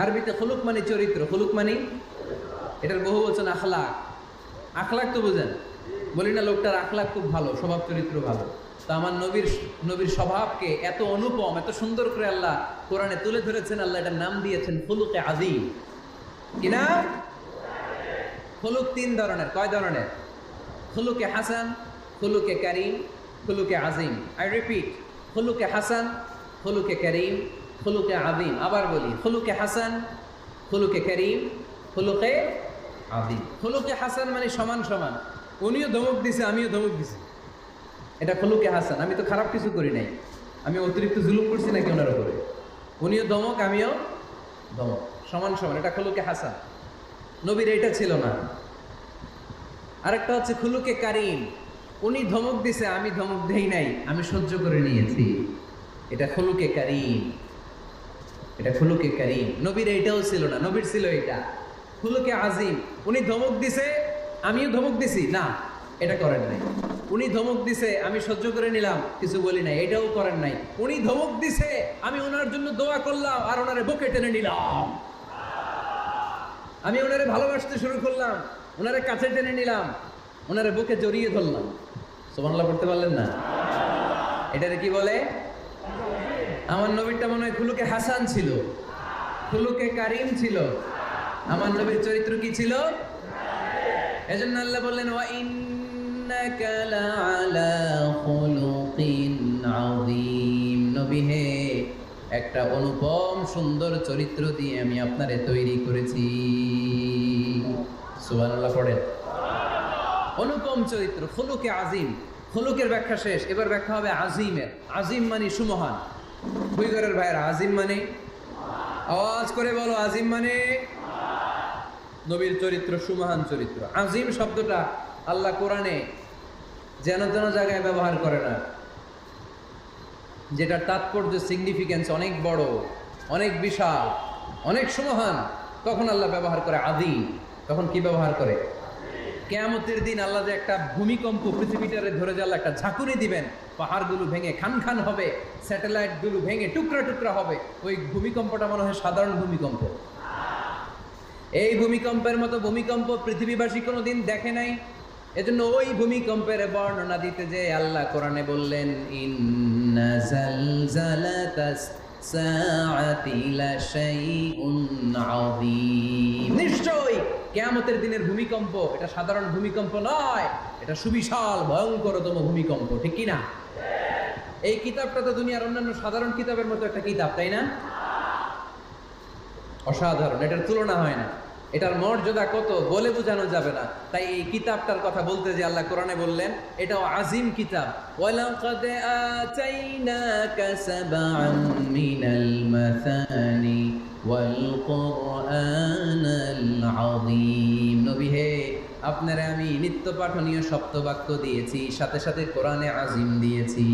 আরবিতে খুলুক মানে চরিত্র, খুলুক মানে এটার বহু বচন আখলাক। আখলাক তো বুঝেন, বলি না লোকটার আখলাক খুব ভালো, স্বভাব চরিত্র ভালো। তো আমার নবীর স্বভাবকে এত অনুপম, এত সুন্দর করে আল্লাহ কোরআনে তুলে ধরেছেন। আল্লাহ এটার নাম দিয়েছেন খুলুকে আযীম। কি নাম? খুলুক 3 ধরনের। কয় ধরনের? খুলুকে হাসান, খুলুকে কারীম, খুলুকে আযীম। আই রিপিট, খুলুকে হাসান, খুলুকে কারীম, খুলুকে আযীম। আবার বলি, খুলুকে হাসান, খুলুকে কারীম, খুলুকে আযীম। খুলুকে হাসান মানে সমান সমান, উনিও ধমক দিছে আমিও ধমক দিছি, এটা খুলুকে হাসান। আমি তো খারাপ কিছু করি নাই, আমি অতিরিক্ত জুলুম করছি নাকি ওনার উপরে? উনিও ধমক আমিও ধমক, সমান সমান, এটা খুলুকে হাসান। নবীর এটা ছিল না। আরেকটা হচ্ছে খুলুকে কারীম, উনি ধমক দিছে আমি ধমক দেই নাই, আমি সহ্য করে নিয়েছি, এটা খুলুকে কারীম, এটা খুলুকে কারীম। নবীর এইটাও ছিল না, নবীর ছিল এটা খুলুকে আযীম। উনি ধমক দিছে আমিও ধমক দিছি, না এটা করেন নাই। উনি ধমক দিছে আমি সহ্য করে নিলাম, কিছু বলি নাই, এটাও করেন নাই। উনি ধমক দিছে আমি ওনার জন্য দোয়া করলাম আর ওনারে বুকে টেনে নিলাম, আমি ওনারে ভালোবাসতে শুরু করলাম, ওনারে কাছে টেনে নিলাম, ওনারে বুকে জড়িয়ে ধরলাম। সুবহানাল্লাহ পড়তে পারলেন না? এটারে কি বলে? আমার নবীরটা মনে হয় খুলুকে হাসান ছিল, খুলুকে কারীম ছিল। আমার নবীর চরিত্র কি ছিল? এজন্য আল্লাহ বললেন, ওয়া ইন্নাকা লাআলা খুলুকিন আযীম। নবী হে, একটা অনুপম সুন্দর চরিত্র দিয়ে আমি আপনারে তৈরি করেছি। সুবহানাল্লাহ পড়েন। অনুপম চরিত্র, খুলুকে আযীম। খুলুকের ব্যাখ্যা শেষ, এবার ব্যাখ্যা হবে আযীমের। আযীম মানে সুমহান। বুইগরের ভাইয়ের আযীম মানে, আওয়াজ করে বলো, আযীম মানে নবীর চরিত্র সুমহান চরিত্র। আযীম শব্দটা আল্লাহ কোরআনে যেন তেন জায়গায় ব্যবহার করে না। যেটার তাৎপর্য সিগনিফিকেন্স অনেক বড়, অনেক বিশাল, অনেক সুমহান, তখন আল্লাহ ব্যবহার করে আদিম। তখন কি ব্যবহার করে? কিয়ামতের দিন আল্লাহ যে একটা ভূমিকম্প পৃথিবীটারে ধরে যে আল্লাহ একটা ঝাঁকুনি দিবেন, পাহাড়গুলো ভেঙে খান খান হবে, স্যাটেলাইটগুলো ভেঙে টুকরা টুকরা হবে, ওই ভূমিকম্পটা মনে হয় সাধারণ ভূমিকম্প। এই ভূমিকম্পের মতো ভূমিকম্প পৃথিবীবাসী কোনোদিন দেখে নাই। এজন্য ওই ভূমিকম্পের বর্ণনা দিতে যে আল্লাহ কোরআনে বললেন, ইন্না জালজালাতাস সাআতি লাশাইউন আযীম, নিশ্চয়ই কিয়ামতের দিনের ভূমিকম্প এটা সাধারণ ভূমিকম্প নয়, এটা সুবিশাল ভয়ঙ্করতম ভূমিকম্প। ঠিক কি না? এই কিতাবটা তো দুনিয়ার অন্যান্য সাধারণ কিতাবের মতো একটা কিতাব, তাই না? অসাধারণ, এটার তুলনা হয় না। এটার মর্যাদা কত বলে বোঝানো যাবে না। তাই এই কিতাবটার কথা বলতে যে আল্লাহ কোরআনে বললেন এটাও আজিম কিতাব। ওয়ালাকাদ আতাইনাকা সাবআন মিনাল মাসানি ওয়াল কুরআনাল আযীম। নবী হে, আপনারে আমি নিত্য পাঠনীয় সপ্তবাক্য দিয়েছি, সাথে সাথে কোরআনে আজিম দিয়েছি।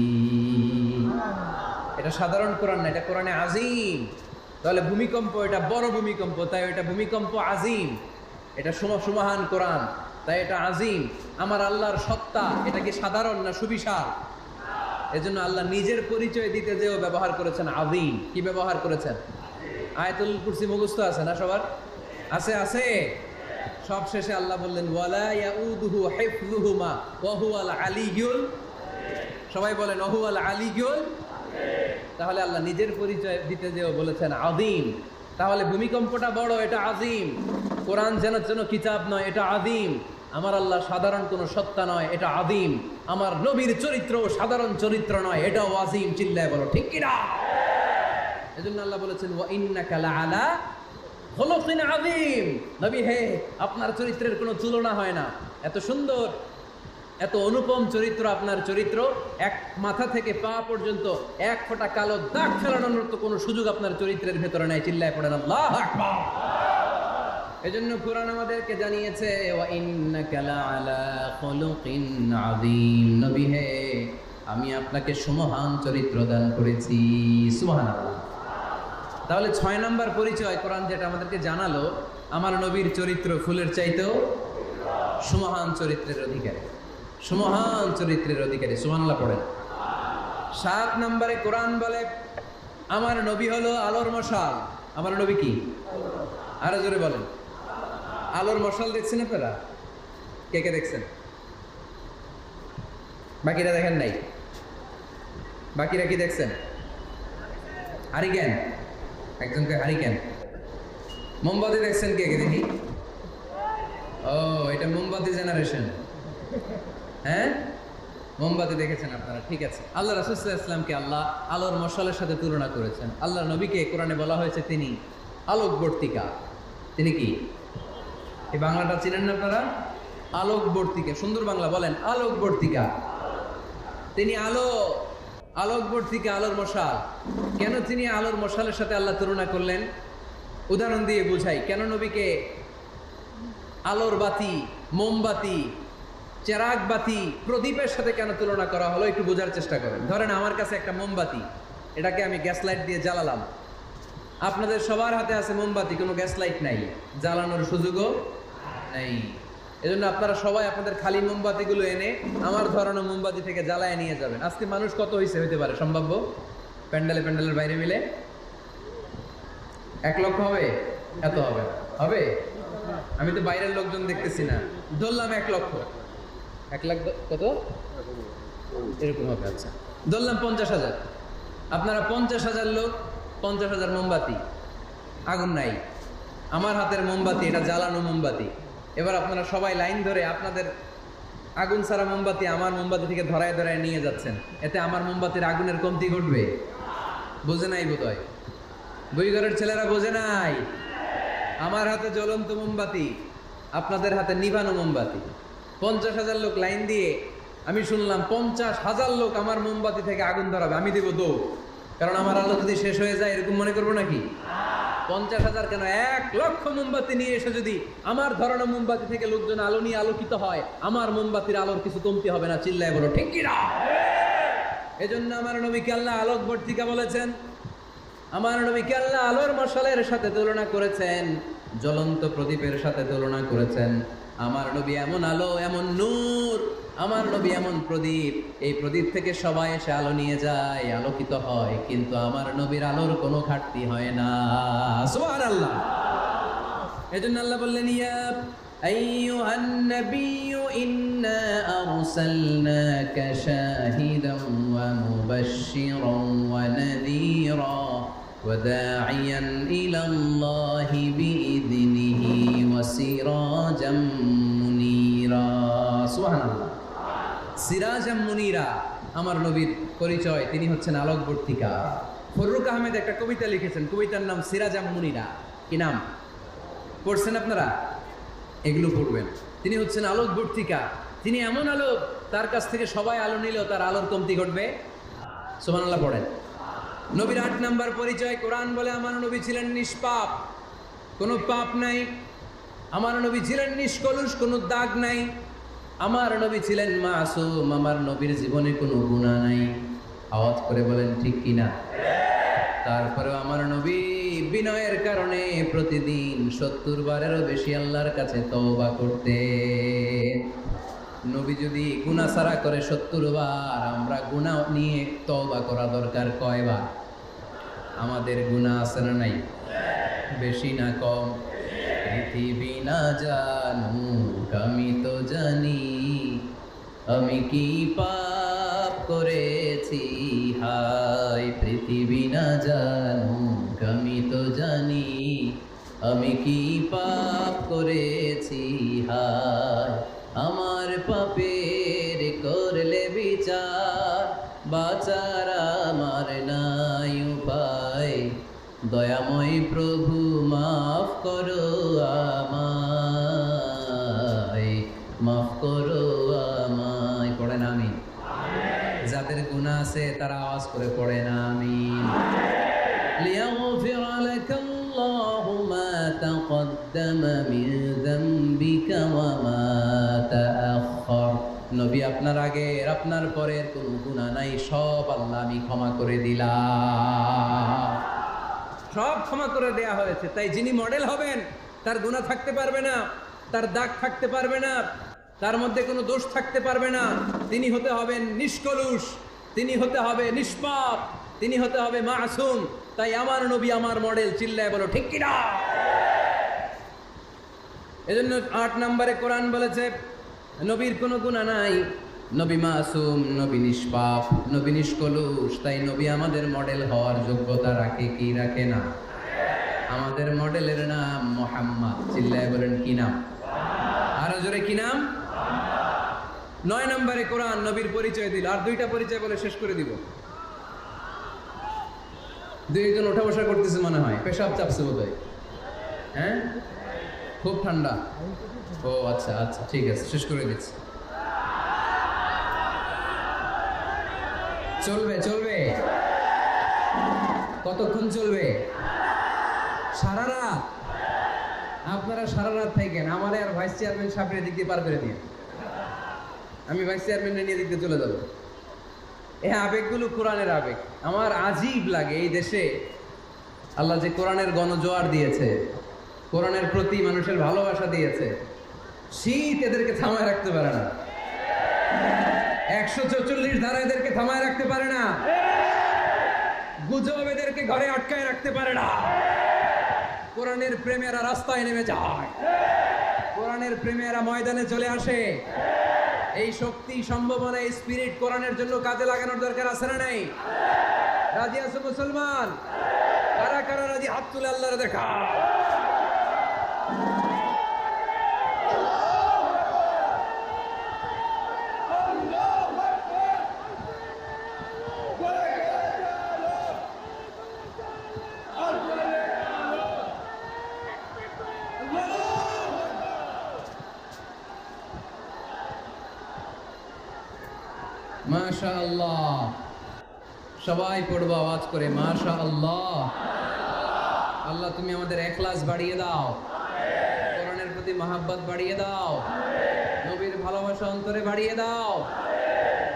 এটা সাধারণ কোরআন না, এটা কোরআনে আজিম। তাহলে ভূমিকম্প এটা বড় ভূমিকম্প, তাই এটা ভূমিকম্প আজিম। এটা সুমহান কোরআন, তাই এটা আজিম। আমার আল্লাহর সত্তা এটা কি সাধারণ না সুবিশাল? এজন্য আল্লাহ নিজের পরিচয় দিতে যেও ব্যবহার করেছেন আযীম। কি ব্যবহার করেছেন? আয়াতুল কুরসি মুখস্থ আছে না সবার? আছে আছে। সব শেষে আল্লাহ বললেন ওয়ালা ইয়াউদুহু হিফযুহুমা ওয়া হুয়াল আলিয়্যুল, সবাই বলেন ওয়া হুয়াল আলিয়্যুল। তাহলে আল্লাহ নিজের পরিচয় দিতে যেও বলেছেন আযীম। তাহলে ভূমিকম্পটা বড়, এটা আযীম। কোরআন যেন কিতাব নয়, এটা আযীম। আমার আল্লাহ সাধারণ কোনো সত্তা নয়, এটা আযীম। আমার নবীর চরিত্র সাধারণ চরিত্র নয়, এটাও আযীম। চিল্লায় বলো ঠিক কি না? এজন্য আল্লাহ বলেছেন ওয়া ইন্নাকা লাআলা খুলুকিন আযীম। নবী হে, আপনার চরিত্রের কোনো তুলনা হয় না। এত সুন্দর, এত অনুপম চরিত্র আপনার চরিত্র। এক মাথা থেকে পা পর্যন্ত এক ফোঁটা কালো দাগ ফেলানোর মতো কোনো সুযোগ আপনার চরিত্রের ভেতরে নাই। চিল্লায় পড়েন আল্লাহু আকবার। এজন্য কোরআন আমাদেরকে জানিয়েছে ওয়া ইন্নাকা লাআলা খুলুকিন আযীম। নবী হে, আমি আপনাকে সুমহান চরিত্র দান করেছি। সুবহানাল্লাহ। তাহলে 6 নম্বর পরিচয় কোরআন যেটা আমাদেরকে জানালো, আমার নবীর চরিত্র ফুলের চাইতেও সুমহান চরিত্রের অধিকারী, সুমহান চরিত্রের অধিকারী। সুবহানাল্লাহ পড়েন। 7 নম্বরে কোরআন বলে আমার নবী হলো আলোর মশাল। আমার নবী কি? আরো জোরে বলেন। আলোর মশাল দেখছেন আপনারা? কে কে দেখছেন? বাকিরা দেখেন নাই? বাকিরা কি দেখছেন? হারিকেন, একজনকে হারিকেন। মোমবাতি দেখছেন কে কে? দেখি। ও, এটা মোমবাতি জেনারেশন। হ্যাঁ, মোমবাতি দেখেছেন আপনারা, ঠিক আছে। আল্লাহ রাসূল সাল্লাল্লাহু আলাইহি ওয়াসাল্লামকে আল্লাহ আলোর মশালের সাথে তুলনা করেছেন। আল্লাহ নবীকে কোরআনে বলা হয়েছে তিনি আলোকবর্তিকা। তিনি কি? এই বাংলাটা চিনেন না আপনারা? আলোকবর্তিকা। সুন্দর বাংলা বলেন, আলোকবর্তিকা। তিনি আলো, আলোকবর্তিকা, আলোর মশাল। কেন তিনি আলোর মশালের সাথে আল্লাহ তুলনা করলেন? উদাহরণ দিয়ে বুঝাই। কেন নবীকে আলোর বাতি, মোমবাতি, চেরাগ বাতি, প্রদীপের সাথে কেন তুলনা করা হলো? একটু বোঝার চেষ্টা করেন। ধরেন আমার কাছে একটা মোমবাতি, এটাকে আমি গ্যাস লাইট দিয়ে জ্বালালাম। আপনাদের সবার হাতে আছে মোমবাতি, কোনো গ্যাস লাইট নাই, জ্বালানোর সুযোগও নেই। এজন্য আপনারা সবাই আপনাদের খালি মোমবাতিগুলো এনে আমার ধরানো মোমবাতি থেকে জ্বালায় নিয়ে যাবেন। আজকে মানুষ কত হইতে পারে সম্ভাব্য? প্যান্ডেলের বাইরে মিলে 1 লক্ষ হবে? এত হবে? হবে? আমি তো বাইরের লোকজন দেখতেছি না, ধরলাম 1 লক্ষ। 1 লাখ কত এরকম হবে। আচ্ছা, ধরলাম 50,000। আপনারা 50,000 লোক, 50,000 মোমবাতি, আগুন নাই। আমার হাতের মোমবাতি, এটা জ্বালানো মোমবাতি। এবার আপনারা সবাই লাইন ধরে আপনাদের আগুন ছাড়া মোমবাতি আমার মোমবাতি থেকে ধরায় ধরায় নিয়ে যাচ্ছেন। এতে আমার মোমবাতির আগুনের কমতি ঘটবে? বোঝে নাই বোধহয়, দুই ঘরের ছেলেরা বোঝে নাই। আমার হাতে জ্বলন্ত মোমবাতি, আপনাদের হাতে নিভানো মোমবাতি। 50,000 লোক লাইন দিয়ে, আমি শুনলাম 50,000 লোক আমার মোমবাতি থেকে আগুন ধরাবে। আমি দেব দৌড়, কারণ আমার আলো যদি শেষ হয়ে যায় এরকম মনে করবো নাকি? 50,000 কেন, 1 লক্ষ মোমবাতি নিয়ে এসে যদি আমার ধরানো মোমবাতি থেকে লোকজন আলো নিয়ে আলোকিত হয়, আমার মোমবাতির আলোর কিছু কমতি হবে না। চিল্লায় বলো ঠিক কি না? এজন্য আমার নবীকে আল্লাহ আলোকবর্তিকা বলেছেন, আমার নবীকে আল্লাহ আলোর মশালের সাথে তুলনা করেছেন, জ্বলন্ত প্রদীপের সাথে তুলনা করেছেন। আমার নবী এমন আলো, এমন নূর, আমার নবী এমন প্রদীপ, এই প্রদীপ থেকে সবাই এসে আলো নিয়ে যায়, আলোকিত হয়, কিন্তু আমার নবীর আলোর কোনো ঘাটতি হয় না। সুবহানাল্লাহ। এজন্য আল্লাহ বললেন, ইয়া আইয়ুহান নাবিয়্যু ইন্না আরসালনাকা শাহিদান ওয়া মুবাশশিরান ওয়া নাযীরা ওয়া দাঈয়ান ইলাল্লাহি বিইযনিহি ওয়া সিরাজাম মুনীরা। সুবহানাল্লাহ। সিরাজাম মুনীরা, আমার নবীর পরিচয়, তিনি হচ্ছেন আলোকবর্তিকা। ফররুক আহমেদ একটা কবিতা লিখেছেন, কবিতার নাম সিরাজাম মুনীরা। কি নাম? পড়ছেন আপনারা? এগুলো পড়বেন। তিনি হচ্ছেন আলোকবর্তিকা, তিনি এমন আলো, তার কাছ থেকে সবাই আলো নিলেও তার আলোর কমতি ঘটবে। সুবহানাল্লাহ পড়েন। নবীর ৮ নাম্বার পরিচয়, কোরআন বলে আমার নবী ছিলেন নিষ্পাপ, কোনো পাপ নাই। আমার নবী ছিলেন নিষ্কলুষ, কোনো দাগ নাই। আমার নবী ছিলেন মাসুম, আমার নবীর জীবনে কোনো গুনাহ নাই। আওয়াজ করে বলেন ঠিক কিনা? তারপরে আমার নবী বিনয়ের কারণে প্রতিদিন ৭০ বারেরও বেশি আল্লাহর কাছে তওবা করতেন। নবী যদি গুনাহ সারা করে ৭০ বার, আমরা গুনাহ নিয়ে তওবা করা দরকার কয়বার? আমাদের গুনাহ আছে না নাই? বেশি না কম? পৃথিবী না জানুক আমি তো জানি, আমি কি পাপ করেছি হায়। পৃথিবী না জানুক আমি তো জানি, আমি কি পাপ করেছি হায়। আমার পাপের করলে বিচার, বাঁচার আমার নাই উপায়। দয়াময় প্রভু মাফ করো আমায়, মাফ করো আমায়। পড়েন আমিন। যাদের গুনাহ আছে তারা আওয়াজ করে পড়েন আমিন। লিয়াগফির লাকাল্লাহু মা তাকদ্দামা মিন যামবিকা ওয়া মা তাআখার। নবী, আপনার আগের আপনার পরের কোনো গুনাহ নাই, সব আল্লাহ আমি ক্ষমা করে দিলাম। সব ক্ষমা করে দেয়া হয়েছে। তাই যিনি মডেল হবেন, তার গুনাহ থাকতে পারবে না, তার দাগ থাকতে পারবে না, তার মধ্যে কোনো দোষ থাকতে পারবে না। তিনি হতে হবেন নিষ্কলুষ, তিনি হতে হবে নিষ্পাপ, তিনি হতে হবে মাসুম। তাই আমার নবী আমার মডেল। চিল্লায় বলো ঠিক কিনা? এজন্য ৮ নম্বরে কোরআন বলেছে নবীর কোনো গুনাহ নাই, নবী মাসুম, নবী নিষ্পাপ, নবী নিষ্কলুষ। তাই নবী আমাদের মডেল হওয়ার যোগ্যতা রাখে কি রাখে না? আমাদের মডেলের নাম মুহাম্মদ। চিল্লায় বলেন কি নাম? আরো জোরে কি নাম? ৯ নম্বরে কোরআন নবীর পরিচয় দিল। আর 2টা পরিচয় বলে শেষ করে দিব। 2 জন ওঠা বসা করতেছে মনে হয়, পেশাব চাপছে বোধহয়। হ্যাঁ, খুব ঠান্ডা। ও আচ্ছা আচ্ছা, ঠিক আছে, শেষ করে দিচ্ছি। চলবে চলবে? কতক্ষণ চলবে? সারা রাত? আপনারা সারা রাত থাকেন, আমারে আর ভাইস চেয়ারম্যান সাহেবের দিক দিয়ে পার করে দিয়ে, আমি ভাইস চেয়ারম্যানের নিয়ে দিক দিয়ে চলে যাবো। এই আবেগগুলো কোরআনের আবেগ। আমার আজীব লাগে এই দেশে আল্লাহ যে কোরআনের গণজোয়ার দিয়েছে, কোরআনের প্রতি মানুষের ভালোবাসা দিয়েছে, শীত এদেরকে থামায় রাখতে পারে না। ১৪৪ ধারা এদেরকে থামায় রাখতে পারে না। গুজব এদেরকে ঘরে আটকায় রাখতে পারে না। কোরআনের প্রেমেরা রাস্তায় নেমে যায়, কোরআনের প্রেমেরা ময়দানে চলে আসে। এই শক্তি, সম্ভাবনা, এই স্পিরিট কোরআনের জন্য কাজে লাগানোর দরকার আছে না নাই? রাজি আছো মুসলমান? কারা কারা রাজি? হাত তুলে আল্লাহর দেখা। মাশাআল্লাহ। সবাই পড়বো আওয়াজ করে মাশাআল্লাহ। আল্লাহ তুমি আমাদের ইখলাস বাড়িয়ে দাও, কোরআনের প্রতি মহব্বত বাড়িয়ে দাও, নবীর ভালোবাসা অন্তরে বাড়িয়ে দাও।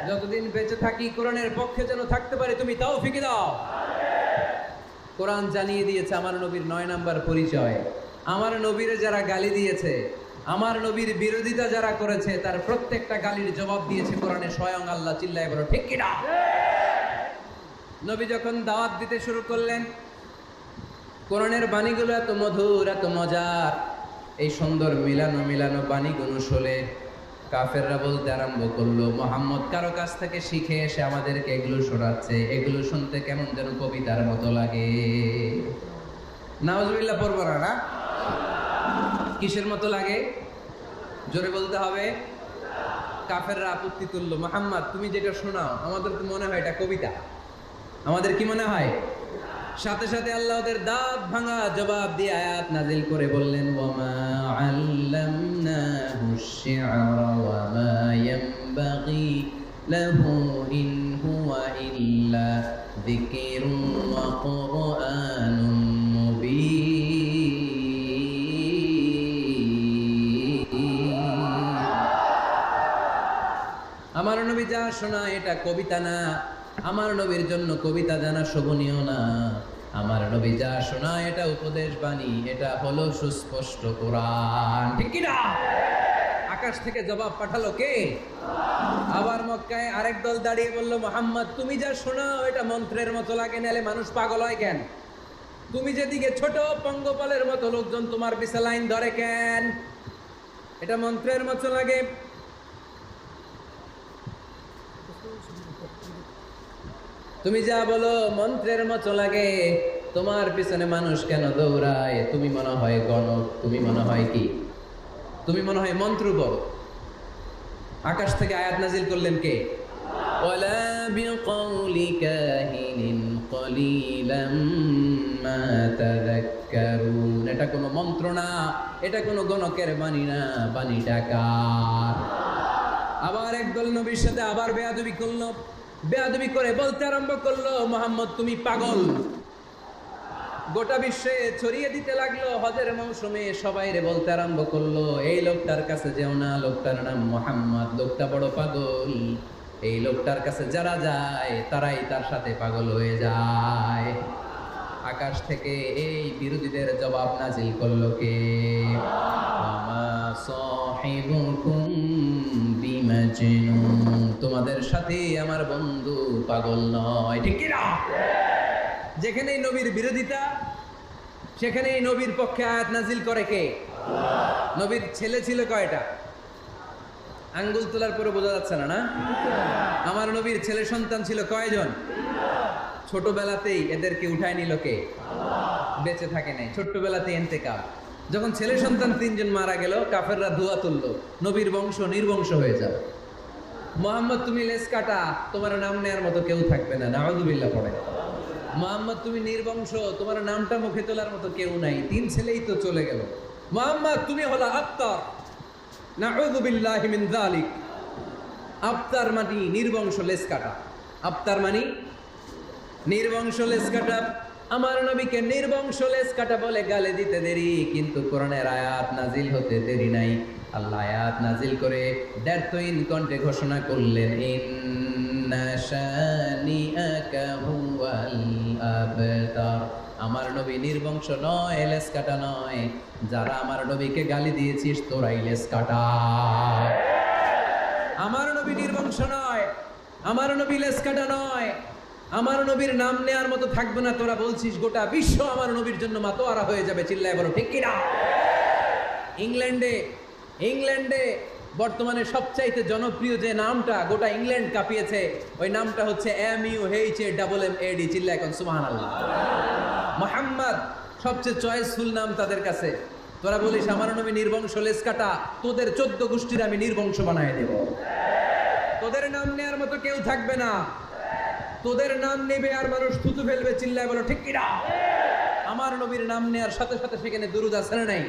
যতদিন বেঁচে থাকি কোরআনের পক্ষে যেন থাকতে পারি, তুমি তৌফিক দাও। কোরআন জানিয়ে দিয়েছে আমার নবীর 9 নাম্বার পরিচয়। আমার নবীরে যারা গালি দিয়েছে, আমার নবীর বিরোধিতা যারা করেছে, তার প্রত্যেকটা গালির জবাব দিয়েছে কোরআনে স্বয়ং আল্লাহ। চিল্লায় বলো ঠিক কি না? নবী যখন দাওয়াত দিতে শুরু করলেন, কোরআনের বাণীগুলো এত মধুর, এত মজার, এই সুন্দর মিলানো মিলানো বাণীগুলো শুনে কাফেররা বলতে আরম্ভ করলো, মোহাম্মদ কারো কাছ থেকে শিখে এসে আমাদেরকে এগুলো শোনাচ্ছে, এগুলো শুনতে কেমন যেন কবিতার মতো লাগে। নাউজুবিল্লাহ পড়বো না? কিসের মতো লাগে? জোরে বলতে হবে। কাফেররা আপত্তি তুললো, মোহাম্মদ তুমি যেটা শোনাও আমাদের তো মনে হয় এটা কবিতা। আমাদের কি মনে হয়? সাথে সাথে আল্লাহ ওদের দাঁত ভাঙা জবাব দিয়ে আয়াত নাজিল করে বললেন, ওয়ামা আল্লামনাহু আশ-শি'রা ওয়ামা ইয়ানবাগি লাহু ইন হুয়া ইল্লা যিকরুন ওয়া কুরআনুম মুবিন। আমার নবী যা শোনায় এটা কবিতা না, আমার নবীর জন্য কবিতা জানা শোভনীয় না। আমার নবী যা শোনায় এটা উপদেশ বাণী, এটা হলো সুস্পষ্ট কোরআন। ঠিক কি না? আকাশ থেকে জবাব পাঠালো কে? আবার মক্কায় আরেক দল দাঁড়িয়ে বলল, মুহাম্মদ তুমি যা শোনাও এটা মন্ত্রের মতো লাগে, নালে মানুষ পাগল হয় কেন? তুমি যেদিকে ছোট পঙ্গপালের মতো লোকজন তোমার পিছে লাইন ধরে কেন? এটা মন্ত্রের মতো লাগে। তুমি যা বলো মন্ত্রের মতো লাগে, তোমার পিছনে মানুষ কেন দৌড়ায়? তুমি মনে হয় গণক, তুমি মনে হয় কি? তুমি মনে হয় মন্ত্র বল। আকাশ থেকে আয়াত নাজিল করলেন কে? ওয়ালা বিকাউলি কাহিনিন কলিলাম মা তাযাক্কারুন। এটা কোনো মন্ত্র না, এটা কোনো গণকের বাণী না, বাণীটা কার? আবার একদল নবীর সাথে আবার বেয়াদবি করলো, বেয়াদবি করে বলতে আরম্ভ করলো, মুহাম্মদ তুমি পাগল। গোটা বিশ্বে ছড়িয়ে দিতে লাগলো। হজের মৌসুমে সবাই রে বলতে আরম্ভ করলো, এই লোকটার কাছে যেও না, লোকটার নাম মুহাম্মদ, লোকটা বড় পাগল। এই লোকটার কাছে যারা যায় তারাই তার সাথে পাগল হয়ে যায়। আকাশ থেকে এই বিরোধীদের জবাব নাজিল করলো কে? আমা সাহিবুকুম বিমাজনুন। তোমাদের সাথে আমার বন্ধু পাগল নয়। ঠিক কি না? যেখানেই নবীর বিরোধিতা, সেখানেই নবীর পক্ষে আয়াত নাজিল করে কে? নবীর ছেলে ছিল কয়টা? আঙ্গুল তোলার পরে বোঝা যাচ্ছে না, না? আমার নবীর ছেলে সন্তান ছিল কয়জন? ছোটবেলাতেই এদেরকে উঠায় নিল কে? বেঁচে থাকে নাই, ছোট্টবেলাতেই ইন্তেকাল। যখন ছেলে সন্তান 3 জন মারা গেল, কাফেররা ধোয়া তুললো, নবীর বংশ নির্বংশ হয়ে যাবে। মুহাম্মদ তুমি লেজ কাটা, তোমার নাম নেয়ার মতো কেউ থাকবে না। নাউযুবিল্লাহ পড়ে। মুহাম্মদ তুমি নির্বংশ, তোমার নামটা মুখে তোলার মতো কেউ নাই। 3 ছেলেই তো চলে গেল। মুহাম্মদ তুমি হলো আবতার। নাউযুবিল্লাহি মিন যালিক। আবতার মানে নির্বংশ, লেজ কাটা। আবতার মানে নির্বংশ, লেজ কাটা। আমার নবীকে নির্বংশ লেজ কাটা বলে গালে দিতে দেরি, কিন্তু কোরআনের আয়াত নাজিল হতে দেরি নাই। আল্লাহ আয়াত নাজিল করে দ্ব্যর্থহীন কণ্ঠে ঘোষণা করলেন, ইন্না শানিআকা হুয়াল আবতার। আমার নবী নির্বংশ নয়, লেজ কাটা নয়। যারা আমার নবীকে গালি দিয়েছিস তোরাই লেজ কাটা। আমার নবী নির্বংশ নয়, আমার নবী লেজ কাটা নয়। আমার নবীর নাম নেয়ার মতো থাকবে না। তোরা বলছিস গোটা বিশ্ব আমার নবীর জন্য মাতোয়ারা হয়ে যাবে। চিল্লায় বলো ঠিক কি না? ইংল্যান্ডে বর্তমানে সবচাইতে জনপ্রিয় যে নামটা গোটা ইংল্যান্ড কাঁপিয়েছে, ওই নামটা হচ্ছে MUHAMMAD। চিল্লায় এখন সুবহানাল্লাহ। মুহাম্মদ সবচেয়ে চয়েসফুল নাম তাদের কাছে। তোরা বলিস আমার নবী নির্বংশ, লেজ কাটা, তোদের 14 গোষ্ঠীর আমি নির্বংশ বানায় দেব। তোদের নাম নেয়ার মতো কেউ থাকবে না। তোদের নাম নেবে আর মানুষ থুতু ফেলবে। চিল্লায় বলো ঠিক কি না? আমার নবীর নাম নেয়ার সাথে সাথে সেখানে দুরূদ আছে না নাই?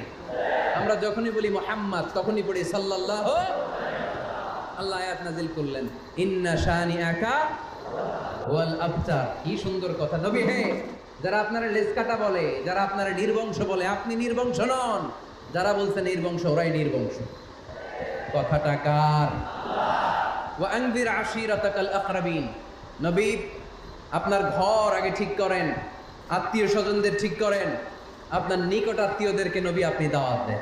আমরা যখনই বলি মুহাম্মদ তখনই পড়ি সাল্লাল্লাহু। আল্লাহ আয়াত নাজিল করলেন, ইন্না শানিআকা ওয়াল আবতার। কি সুন্দর কথা। নবী হে, যারা আপনারা লেজ কাটা বলে, যারা আপনারা নির্বংশ বলে, আপনি নির্বংশ নন। যারা বলছে নির্বংশ, ওরাই নির্বংশ। কথাটা কার? ওয়া আনযির আশীরাতাকাল আকরাবিন। নবী আপনার ঘর আগে ঠিক করেন, আত্মীয় স্বজনদের ঠিক করেন, আপনার নিকট আত্মীয়দেরকে নবী আপনি দাওয়াত দেন।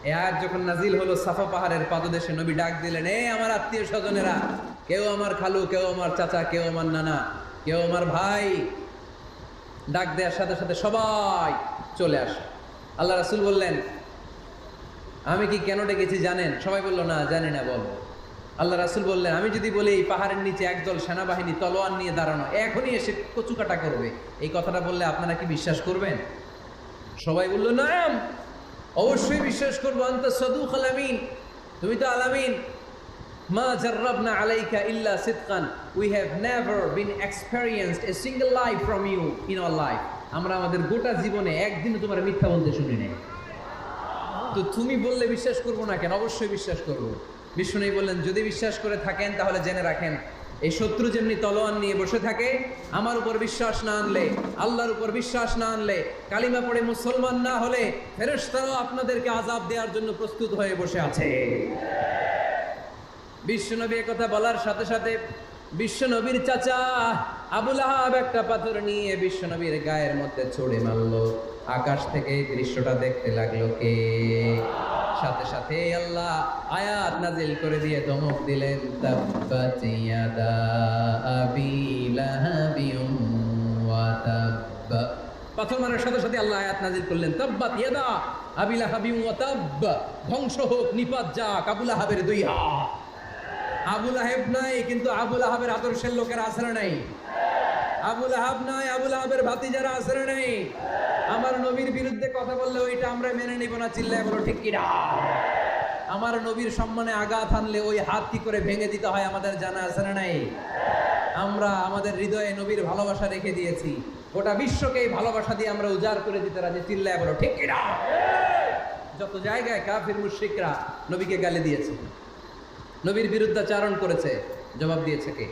এই আয়াত যখন নাজিল হলো সাফা পাহাড়ের পাদদেশে, নবী ডাক দিলেন, এ আমার আত্মীয় স্বজনেরা, কেউ আমার খালু, কেউ আমার চাচা, কেউ আমার নানা, কেউ আমার ভাই। ডাক দেওয়ার সাথে সাথে সবাই চলে আসে। আল্লাহ রাসূল বললেন, আমি কি কেন ডেকেছি জানেন? সবাই বলল, না জানি না, বল। আল্লাহ রাসূল বললেন, আমি যদি বলি এই পাহাড়ের নিচে একদল সেনাবাহিনী তলোয়ার নিয়ে দাঁড়ানো, এখনই এসে কচুকাটা করবে, এই কথাটা বললে আপনারা কি বিশ্বাস করবেন? সবাই বলল, না অবশ্যই বিশ্বাস করবো। আনতা সাদুকুল আমিন, তুমি তো আলামিন। মা জাররাবনা আলাইকা ইল্লা সিদকান, we have never been experienced a single life from you in our life. আমরা আমাদের গোটা জীবনে একদিনও তোমার মিথ্যা বলতে শুনি নাই। তো তুমি বললে বিশ্বাস করবো না কেন? অবশ্যই বিশ্বাস করবো। বিষ্ণু বললেন, যদি বিশ্বাস করে থাকেন তাহলে জেনে রাখেন, এই শত্রু যেমনি তলোয়ার নিয়ে বসে থাকে, আমার উপর বিশ্বাস না আনলে, আল্লাহর উপর বিশ্বাস না আনলে, কালিমা পড়ে মুসলমান না হলে, ফেরেশতারাও আপনাদেরকে আযাব দেওয়ার জন্য প্রস্তুত হয়ে বসে আছে। বিশ্বনবী কথা বলার সাথে সাথে বিশ্বনবীর চাচা আবু লাহাব একটা পাথর নিয়ে বিশ্বনবীর গায়ের মধ্যে ছুঁড়ে মারলো। আকাশ থেকে এই দৃশ্যটা দেখতে লাগলো কে? সাথে সাথে আল্লাহ আয়াত নাজিল করে দিয়ে ধমক দিলেন, তাব্বাত ইয়াদা আবি লাহাবিন ওয়া তাব্ব। পাথর মারার সাথে সাথে আল্লাহ আয়াত নাজিল করলেন, তাব্বাত ইয়াদা আবি লাহাবিন ওয়া তাব্ব, ধ্বংস হোক, নিপাত যাক আবু লাহাবের দুই হাত। আবু লাহাব নাই, কিন্তু আবু লাহাবের আদর্শের লোকেরা আছে না নাই? আবু লাহাব নাই, আবু লাহাবের ভাতিজারা আছে না নাই? আমার নবীর বিরুদ্ধে কথা বললে ওইটা আমরা মেনে নিব না, চিল্লায় বলো ঠিক কিনা? আমার নবীর সম্মানে আঘাত আনলে ওই হাত কি করে ভেঙে দিতে হয় আমাদের জানা আছে না নাই? আমরা আমাদের হৃদয়ে নবীর ভালোবাসা রেখে দিয়েছি, গোটা বিশ্বকে এই ভালোবাসা দিয়ে আমরা উজাড় করে দিতে রাজি, চিল্লায় বলো ঠিক কিনা? যত জায়গায় কাফির মুশরিকরা নবীকে গালি দিয়েছে, নবীর বিরুদ্ধাচারণ করেছে, জবাব দিয়েছে কে?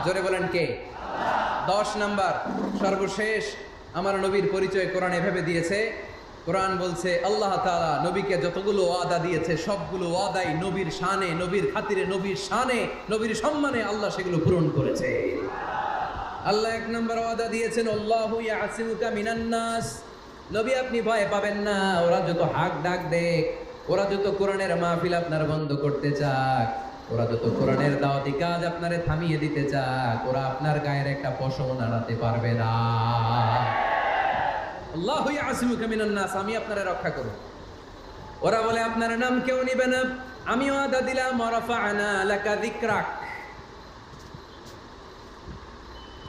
জোরে বলেন কে? 10 নাম্বার সর্বশেষ আমার নবীর পরিচয় কোরআন এভাবে দিয়েছে। কোরআন বলছে আল্লাহ তাআলা নবীকে যতগুলো ওয়াদা দিয়েছে সবগুলো ওয়াদাই নবীর শানে, নবীর খাতিরে, নবীর শানে, নবীর সম্মানে আল্লাহ সেগুলো পূরণ করেছে। আল্লাহ 1 নাম্বার ওয়াদা দিয়েছেন, আল্লাহু ইয়াসিমুকা মিনান নাস। নবী আপনি ভয় পাবেন না, ওরা যত হাক ডাক দেখ, ওরা যত কোরআনের মাহফিল আপনার বন্ধ করতে চাক, ওরা যত কোরআনের দাওয়াতি কাজ আপনারে থামিয়ে দিতে চাক, ওরা আপনার গায়ের একটা পশম নাড়াতে পারবে না। আল্লাহু ইয়াসিমুকা মিনান নাস, আমি আপনারে রক্ষা করব। ওরা বলে আপনার নাম কেউ নিবে না, আমি ওয়াদা দিলাম, ওয়ারাফা'না লাকা যিকরাক,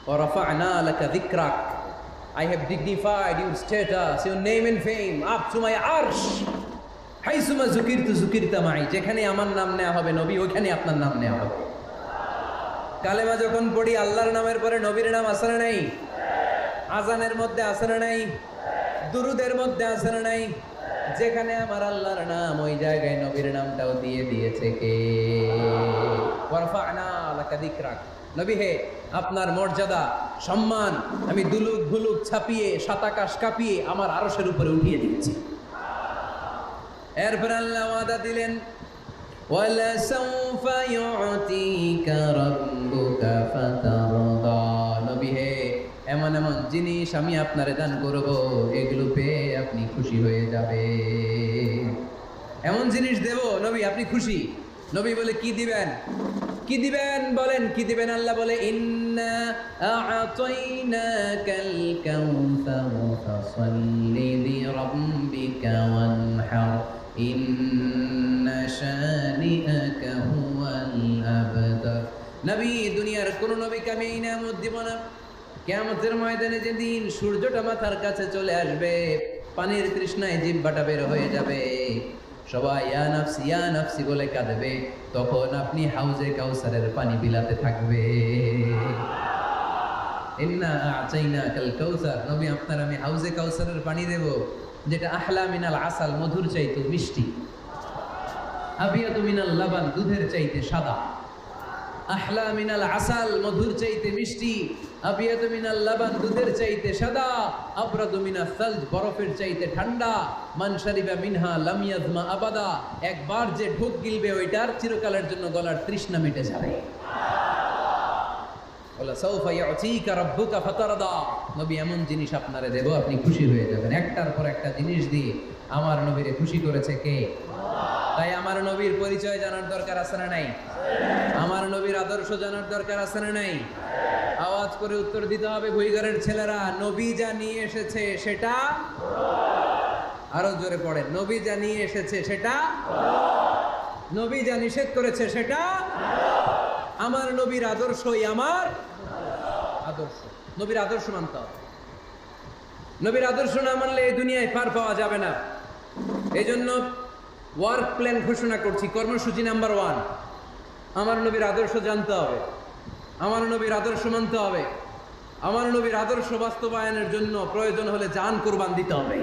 ওয়ারাফা'না লাকা যিকরাক, I have dignified your status, your name and fame up to my arsh. হাইসুমা যুকিরতু যুকিরতা মাই, যেখানে আমার নাম নেওয়া হবে নবী, ওখানে আপনার নাম নেওয়া হবে। কালেমা যখন পড়ি আল্লাহর নামের পরে নবীর নাম আছে না নাই? আজানের মধ্যে আছে না নাই? দুরুদের মধ্যে আছে না নাই? যেখানে আমার আল্লাহর নাম, ওই জায়গায় নবীর নামটাও দিয়ে দিয়েছে কে? ওয়ারফা'না লাকা যিকরাক, নবী হে আপনার মর্যাদা সম্মান আমি দুলুক ভুলুক ছাপিয়ে, সাত আকাশ কাঁপিয়ে আমার আরশের উপরে উঠিয়ে দিয়েছি। এরপর আল্লাহ ওয়াদা দিলেন, ওয়ালা সাউফা ইউতিকা রাব্বুকা ফাতারদা, নবী হে এমন এমন জিনিস আমি আপনারে দান করব, এগুলো পেয়ে আপনি খুশি হয়ে যাবে। এমন জিনিস দেব নবী আপনি খুশি। নবী বলে কি দিবেন? কি দিবেন বলেন, কি দিবেন? আল্লাহ বলে, ইন্না আ'তাইনাকাল কাউসার ফাসাল্লি লিরাব্বিকা ওয়ানহার ইন্না শানিআকা হুয়াল আবতার। নবী দুনিয়ার কোন নবীকে আমি এই নিয়ামত দিব না। কিয়ামতের ময়দানে যেদিন সূর্যটা মাথার কাছে চলে আসবে, পানির তৃষ্ণায় জিহ্বাটা বের হয়ে যাবে, সবাই ইয়া নাফসি বলে কাঁদবে, তখন আপনি হাউজে কাউসারের পানি বিলাতে থাকবে। ইন্না আ'তাইনাকাল কাউসার, নবী আপনার আমি হাউজে কাউসারের পানি দেব, যেটা আহলা মিনাল আসাল, মধুর চাইতে মিষ্টি, আবিয়াতু মিনাল লাবান, দুধের চাইতে সাদা। আহলা মিনাল আসাল, মধুর চাইতে মিষ্টি, আবিয়াতু মিনাল লাবান, দুধের চাইতে সাদা, আবরাদু মিনাস সালজ, বরফের চাইতে ঠান্ডা, মান শারিবা মিনহা লাম ইয়াজমা আবাদা, একবার যে ঢোক গিলবে ওইটার চিরকালের জন্য গলার তৃষ্ণা মিটে যাবে। ওয়ালা সাউফা ইউতিকা রাব্বুকা ফাতারদা, নবী এমন জিনিস আপনারে দেব আপনি খুশি হয়ে যাবেন। একটার পর একটা জিনিস দিয়ে আমার নবীরে খুশি করেছে কে? তাই আমার নবীর পরিচয় জানার দরকার আছে না নাই? আমার নবীর আদর্শ জানার দরকার আছে না নাই? আওয়াজ করে উত্তর দিতে হবে ভুইগরের ছেলেরা, নবী যা নিয়ে এসেছে সেটা, আরো জোরে পড়েন, নবী যা নিয়ে এসেছে সেটা, নবী যা নিষেধ করেছে সেটা, আমার নবীর আদর্শই আমার আদর্শ। নবীর আদর্শ মানতে হবে। নবীর আদর্শ না মানলে এই দুনিয়ায় পার পাওয়া যাবে না। এই জন্য ওয়ার্ক প্ল্যান ঘোষণা করছি, কর্মসূচি নাম্বার 1, আমার নবীর আদর্শ জানতে হবে, আমার নবীর আদর্শ মানতে হবে, আমার নবীর আদর্শ বাস্তবায়নের জন্য প্রয়োজন হলে জান কুরবান দিতে হবে।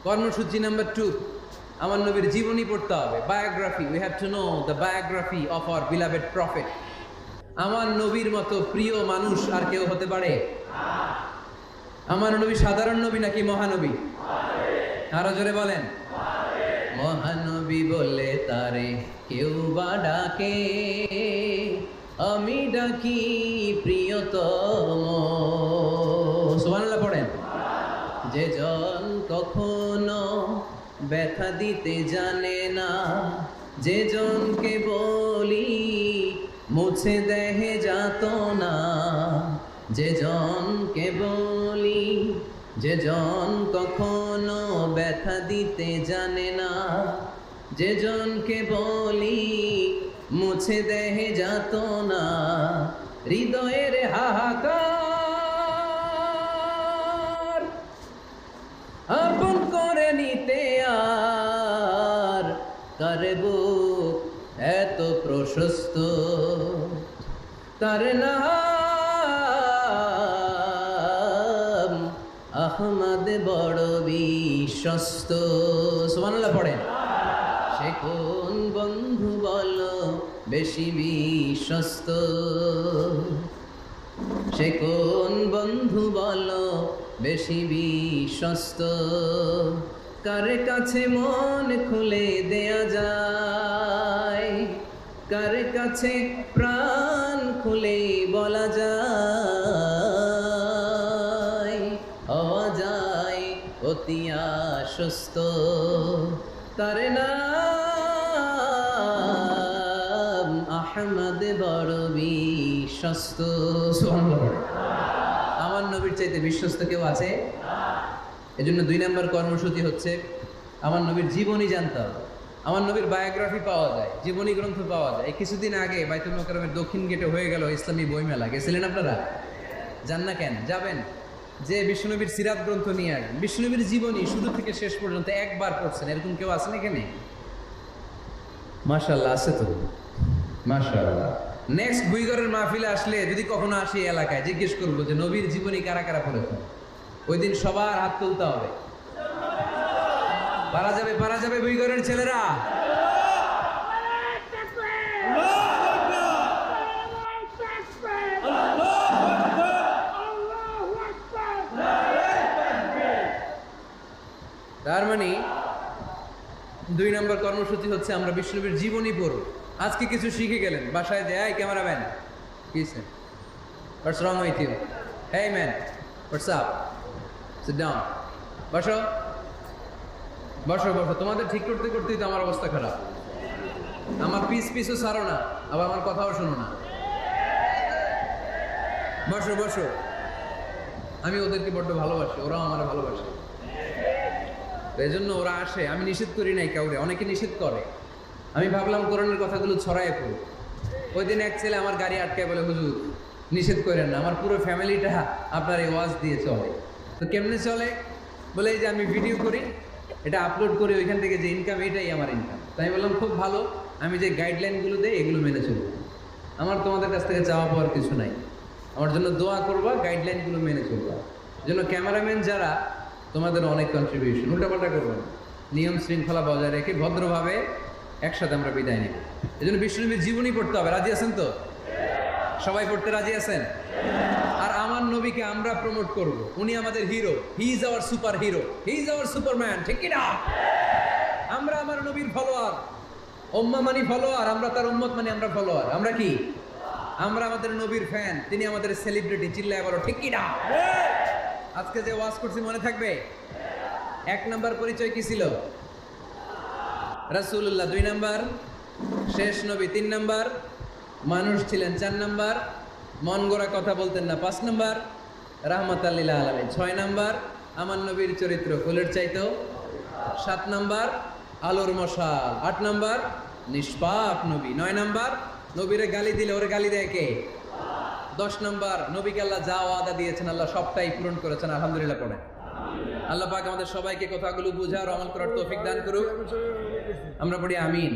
কর্মসূচি নাম্বার 2, আমার নবীর জীবনী পড়তে হবে, biography. We have to know the biography of our beloved prophet. আমার নবীর মতো প্রিয় মানুষ আর কেউ হতে পারে? আমার নবী সাধারণ নবী নাকি মহানবী? আরো জোরে বলেন। মহানবী বলে তারে কেউ বা ডাকে, আমি ডাকি প্রিয়তম। সুবহানাল্লাহ পড়েন। যে জন কখনো ব্যথা দিতে জানে না, যে জনকে বলি মুছে দেহে যাত না, যে জনকে বলি, যে জন কখনো ব্যথা দিতে জানে না, যে জনকে বলি মুছে দেহে যাত না, হৃদয়ের হাহাকার আপন করে নিতে আর কারে বুক এত প্রশস্ত, তার নাম আহমদ বড় বিশ্বস্ত। সুবহানাল্লাহ পড়েন। সে কোন বন্ধু বলো বেশি বিশ্বস্ত, সে কোন বন্ধু বলো বেশি বিশ্বস্ত, কার কাছে মন খুলে দেয়া যায়, কার কাছে প্রাণ খুলে বলা যায়, হওয়া যায় অতি আশ্বস্ত, তার নাম আহমদ বড় বিশ্বস্ত। আমার নবীর চাইতে বিশ্বস্ত কেউ আছে? এজন্য 2 নম্বর কর্মসূচি হচ্ছে আমার নবীর জীবনী জানতে হবে। আমার নবীর বায়োগ্রাফি পাওয়া যায়, জীবনী গ্রন্থ পাওয়া যায়। কিছুদিন আগে বাইতুল মোকাররমের দক্ষিণ গেটে হয়ে গেল ইসলামী বইমেলা। গেছিলেন আপনারা? যান না কেন? যাবেন। যে বিশ্বনবীর সিরাত গ্রন্থ নিয়ে আসবেন, বিশ্বনবীর জীবনী শুরু থেকে শেষ পর্যন্ত একবার পড়ছেন, এরকম কেউ আছেন এখানে? মাশাআল্লাহ, আছে তো, মাশাআল্লাহ। নেক্সট বুইগরের মাহফিলে আসলে যদি কখনো আসি এলাকায়, জিজ্ঞেস করবো যে নবীর জীবনী কারা কারা পড়েছেন। ওই দিন সবার হাত তুলতে হবে। পারা যাবে, পারা যাবে বুইগরের ছেলেরা? তার মানে 2 নম্বর কর্মসূচি হচ্ছে আমরা বিশ্বনবীর জীবনী পড়ব। আজকে কিছু শিখে গেলেন, বাসায় যায় ক্যামেরাম্যান, কিসে what's wrong with you, hey man what's up, sit down, বসো বসো বসো। তোমাদের ঠিক করতে করতেই তো আমার অবস্থা খারাপ। আমার পিছু ছাড়ো না, আবার আমার কথাও শোনো না। বসো বসো। আমি ওদেরকে বড্ড ভালোবাসি, ওরাও আমার ভালোবাসে, এই জন্য ওরা আসে। আমি নিষেধ করি নাই কাউরে, অনেকে নিষেধ করে। আমি ভাবলাম কোরআনের কথাগুলো ছড়ায় পড়ি। ওই দিন এক ছেলে আমার গাড়ি আটকায় বলে, হুজুর নিষেধ করেন না, আমার পুরো ফ্যামিলিটা আপনার এই ওয়াজ দিয়ে চলে। তো কেমনে চলে? বলে এই যে আমি ভিডিও করি, এটা আপলোড করি, ওইখান থেকে যে ইনকাম, এটাই আমার ইনকাম। তাই আমি বললাম খুব ভালো, আমি যে গাইডলাইনগুলো দেই এগুলো মেনে চলব। আমার তোমাদের কাছ থেকে চাওয়া পাওয়ার কিছু নাই, আমার জন্য দোয়া করবা, গাইডলাইনগুলো মেনে চলবা। জন্য ক্যামেরাম্যান যারা, তোমাদের অনেক কন্ট্রিবিউশন, উল্টাপাল্টা করবেন, নিয়ম শৃঙ্খলা বজায় রেখে ভদ্রভাবে একসাথে আমরা বিদায় নেব। এই জন্য বিশ্বনবীর জীবনী পড়তে হবে। রাজি আছেন তো? সবাই পড়তে রাজি আছেন? আর আমার নবীকে আমরা প্রমোট করব, উনি আমাদের hero, he is our super hero, he is our Superman, ঠিক কি না? আমরা আমার নবীর ফলোয়ার, উম্মাহ মানি ফলোয়ার, আমরা তার উম্মত মানি আমরা ফলোয়ার। আমরা কি? আমরা আমাদের নবীর ফ্যান, তিনি আমাদের সেলিব্রিটি। চিল্লায় বলো ঠিক কি না? আজকে যে ওয়াজ করছি মনে থাকবে? 1 নাম্বার পরিচয় কি ছিল? রাসূলুল্লাহ। 2 নাম্বার শেষ নবী। 3 নাম্বার মানুষ ছিলেন। 4 নাম্বার মন গড়া কথা বলতেন না। 5 নাম্বার রাহমাতাল লিল আলামিন। 6 নাম্বার আমার নবীর চরিত্র ফুলের চাইতেও। 7 নাম্বার আলোর মশাল। 8 নাম্বার নিষ্পাপ নবী। 9 নাম্বার নবীরে গালি দিলে ওরে গালি দেয় কে? 10 নাম্বার নবীকে আল্লাহ যা ওয়াদা দিয়েছেন আল্লাহ সবটাই পূরণ করেছেন। আলহামদুলিল্লাহ পড়ে। আল্লাহ পাক আমাদের সবাইকে কথাগুলো বুঝার আমল করার তৌফিক দান করুক। আমরা পড়ি আমিন।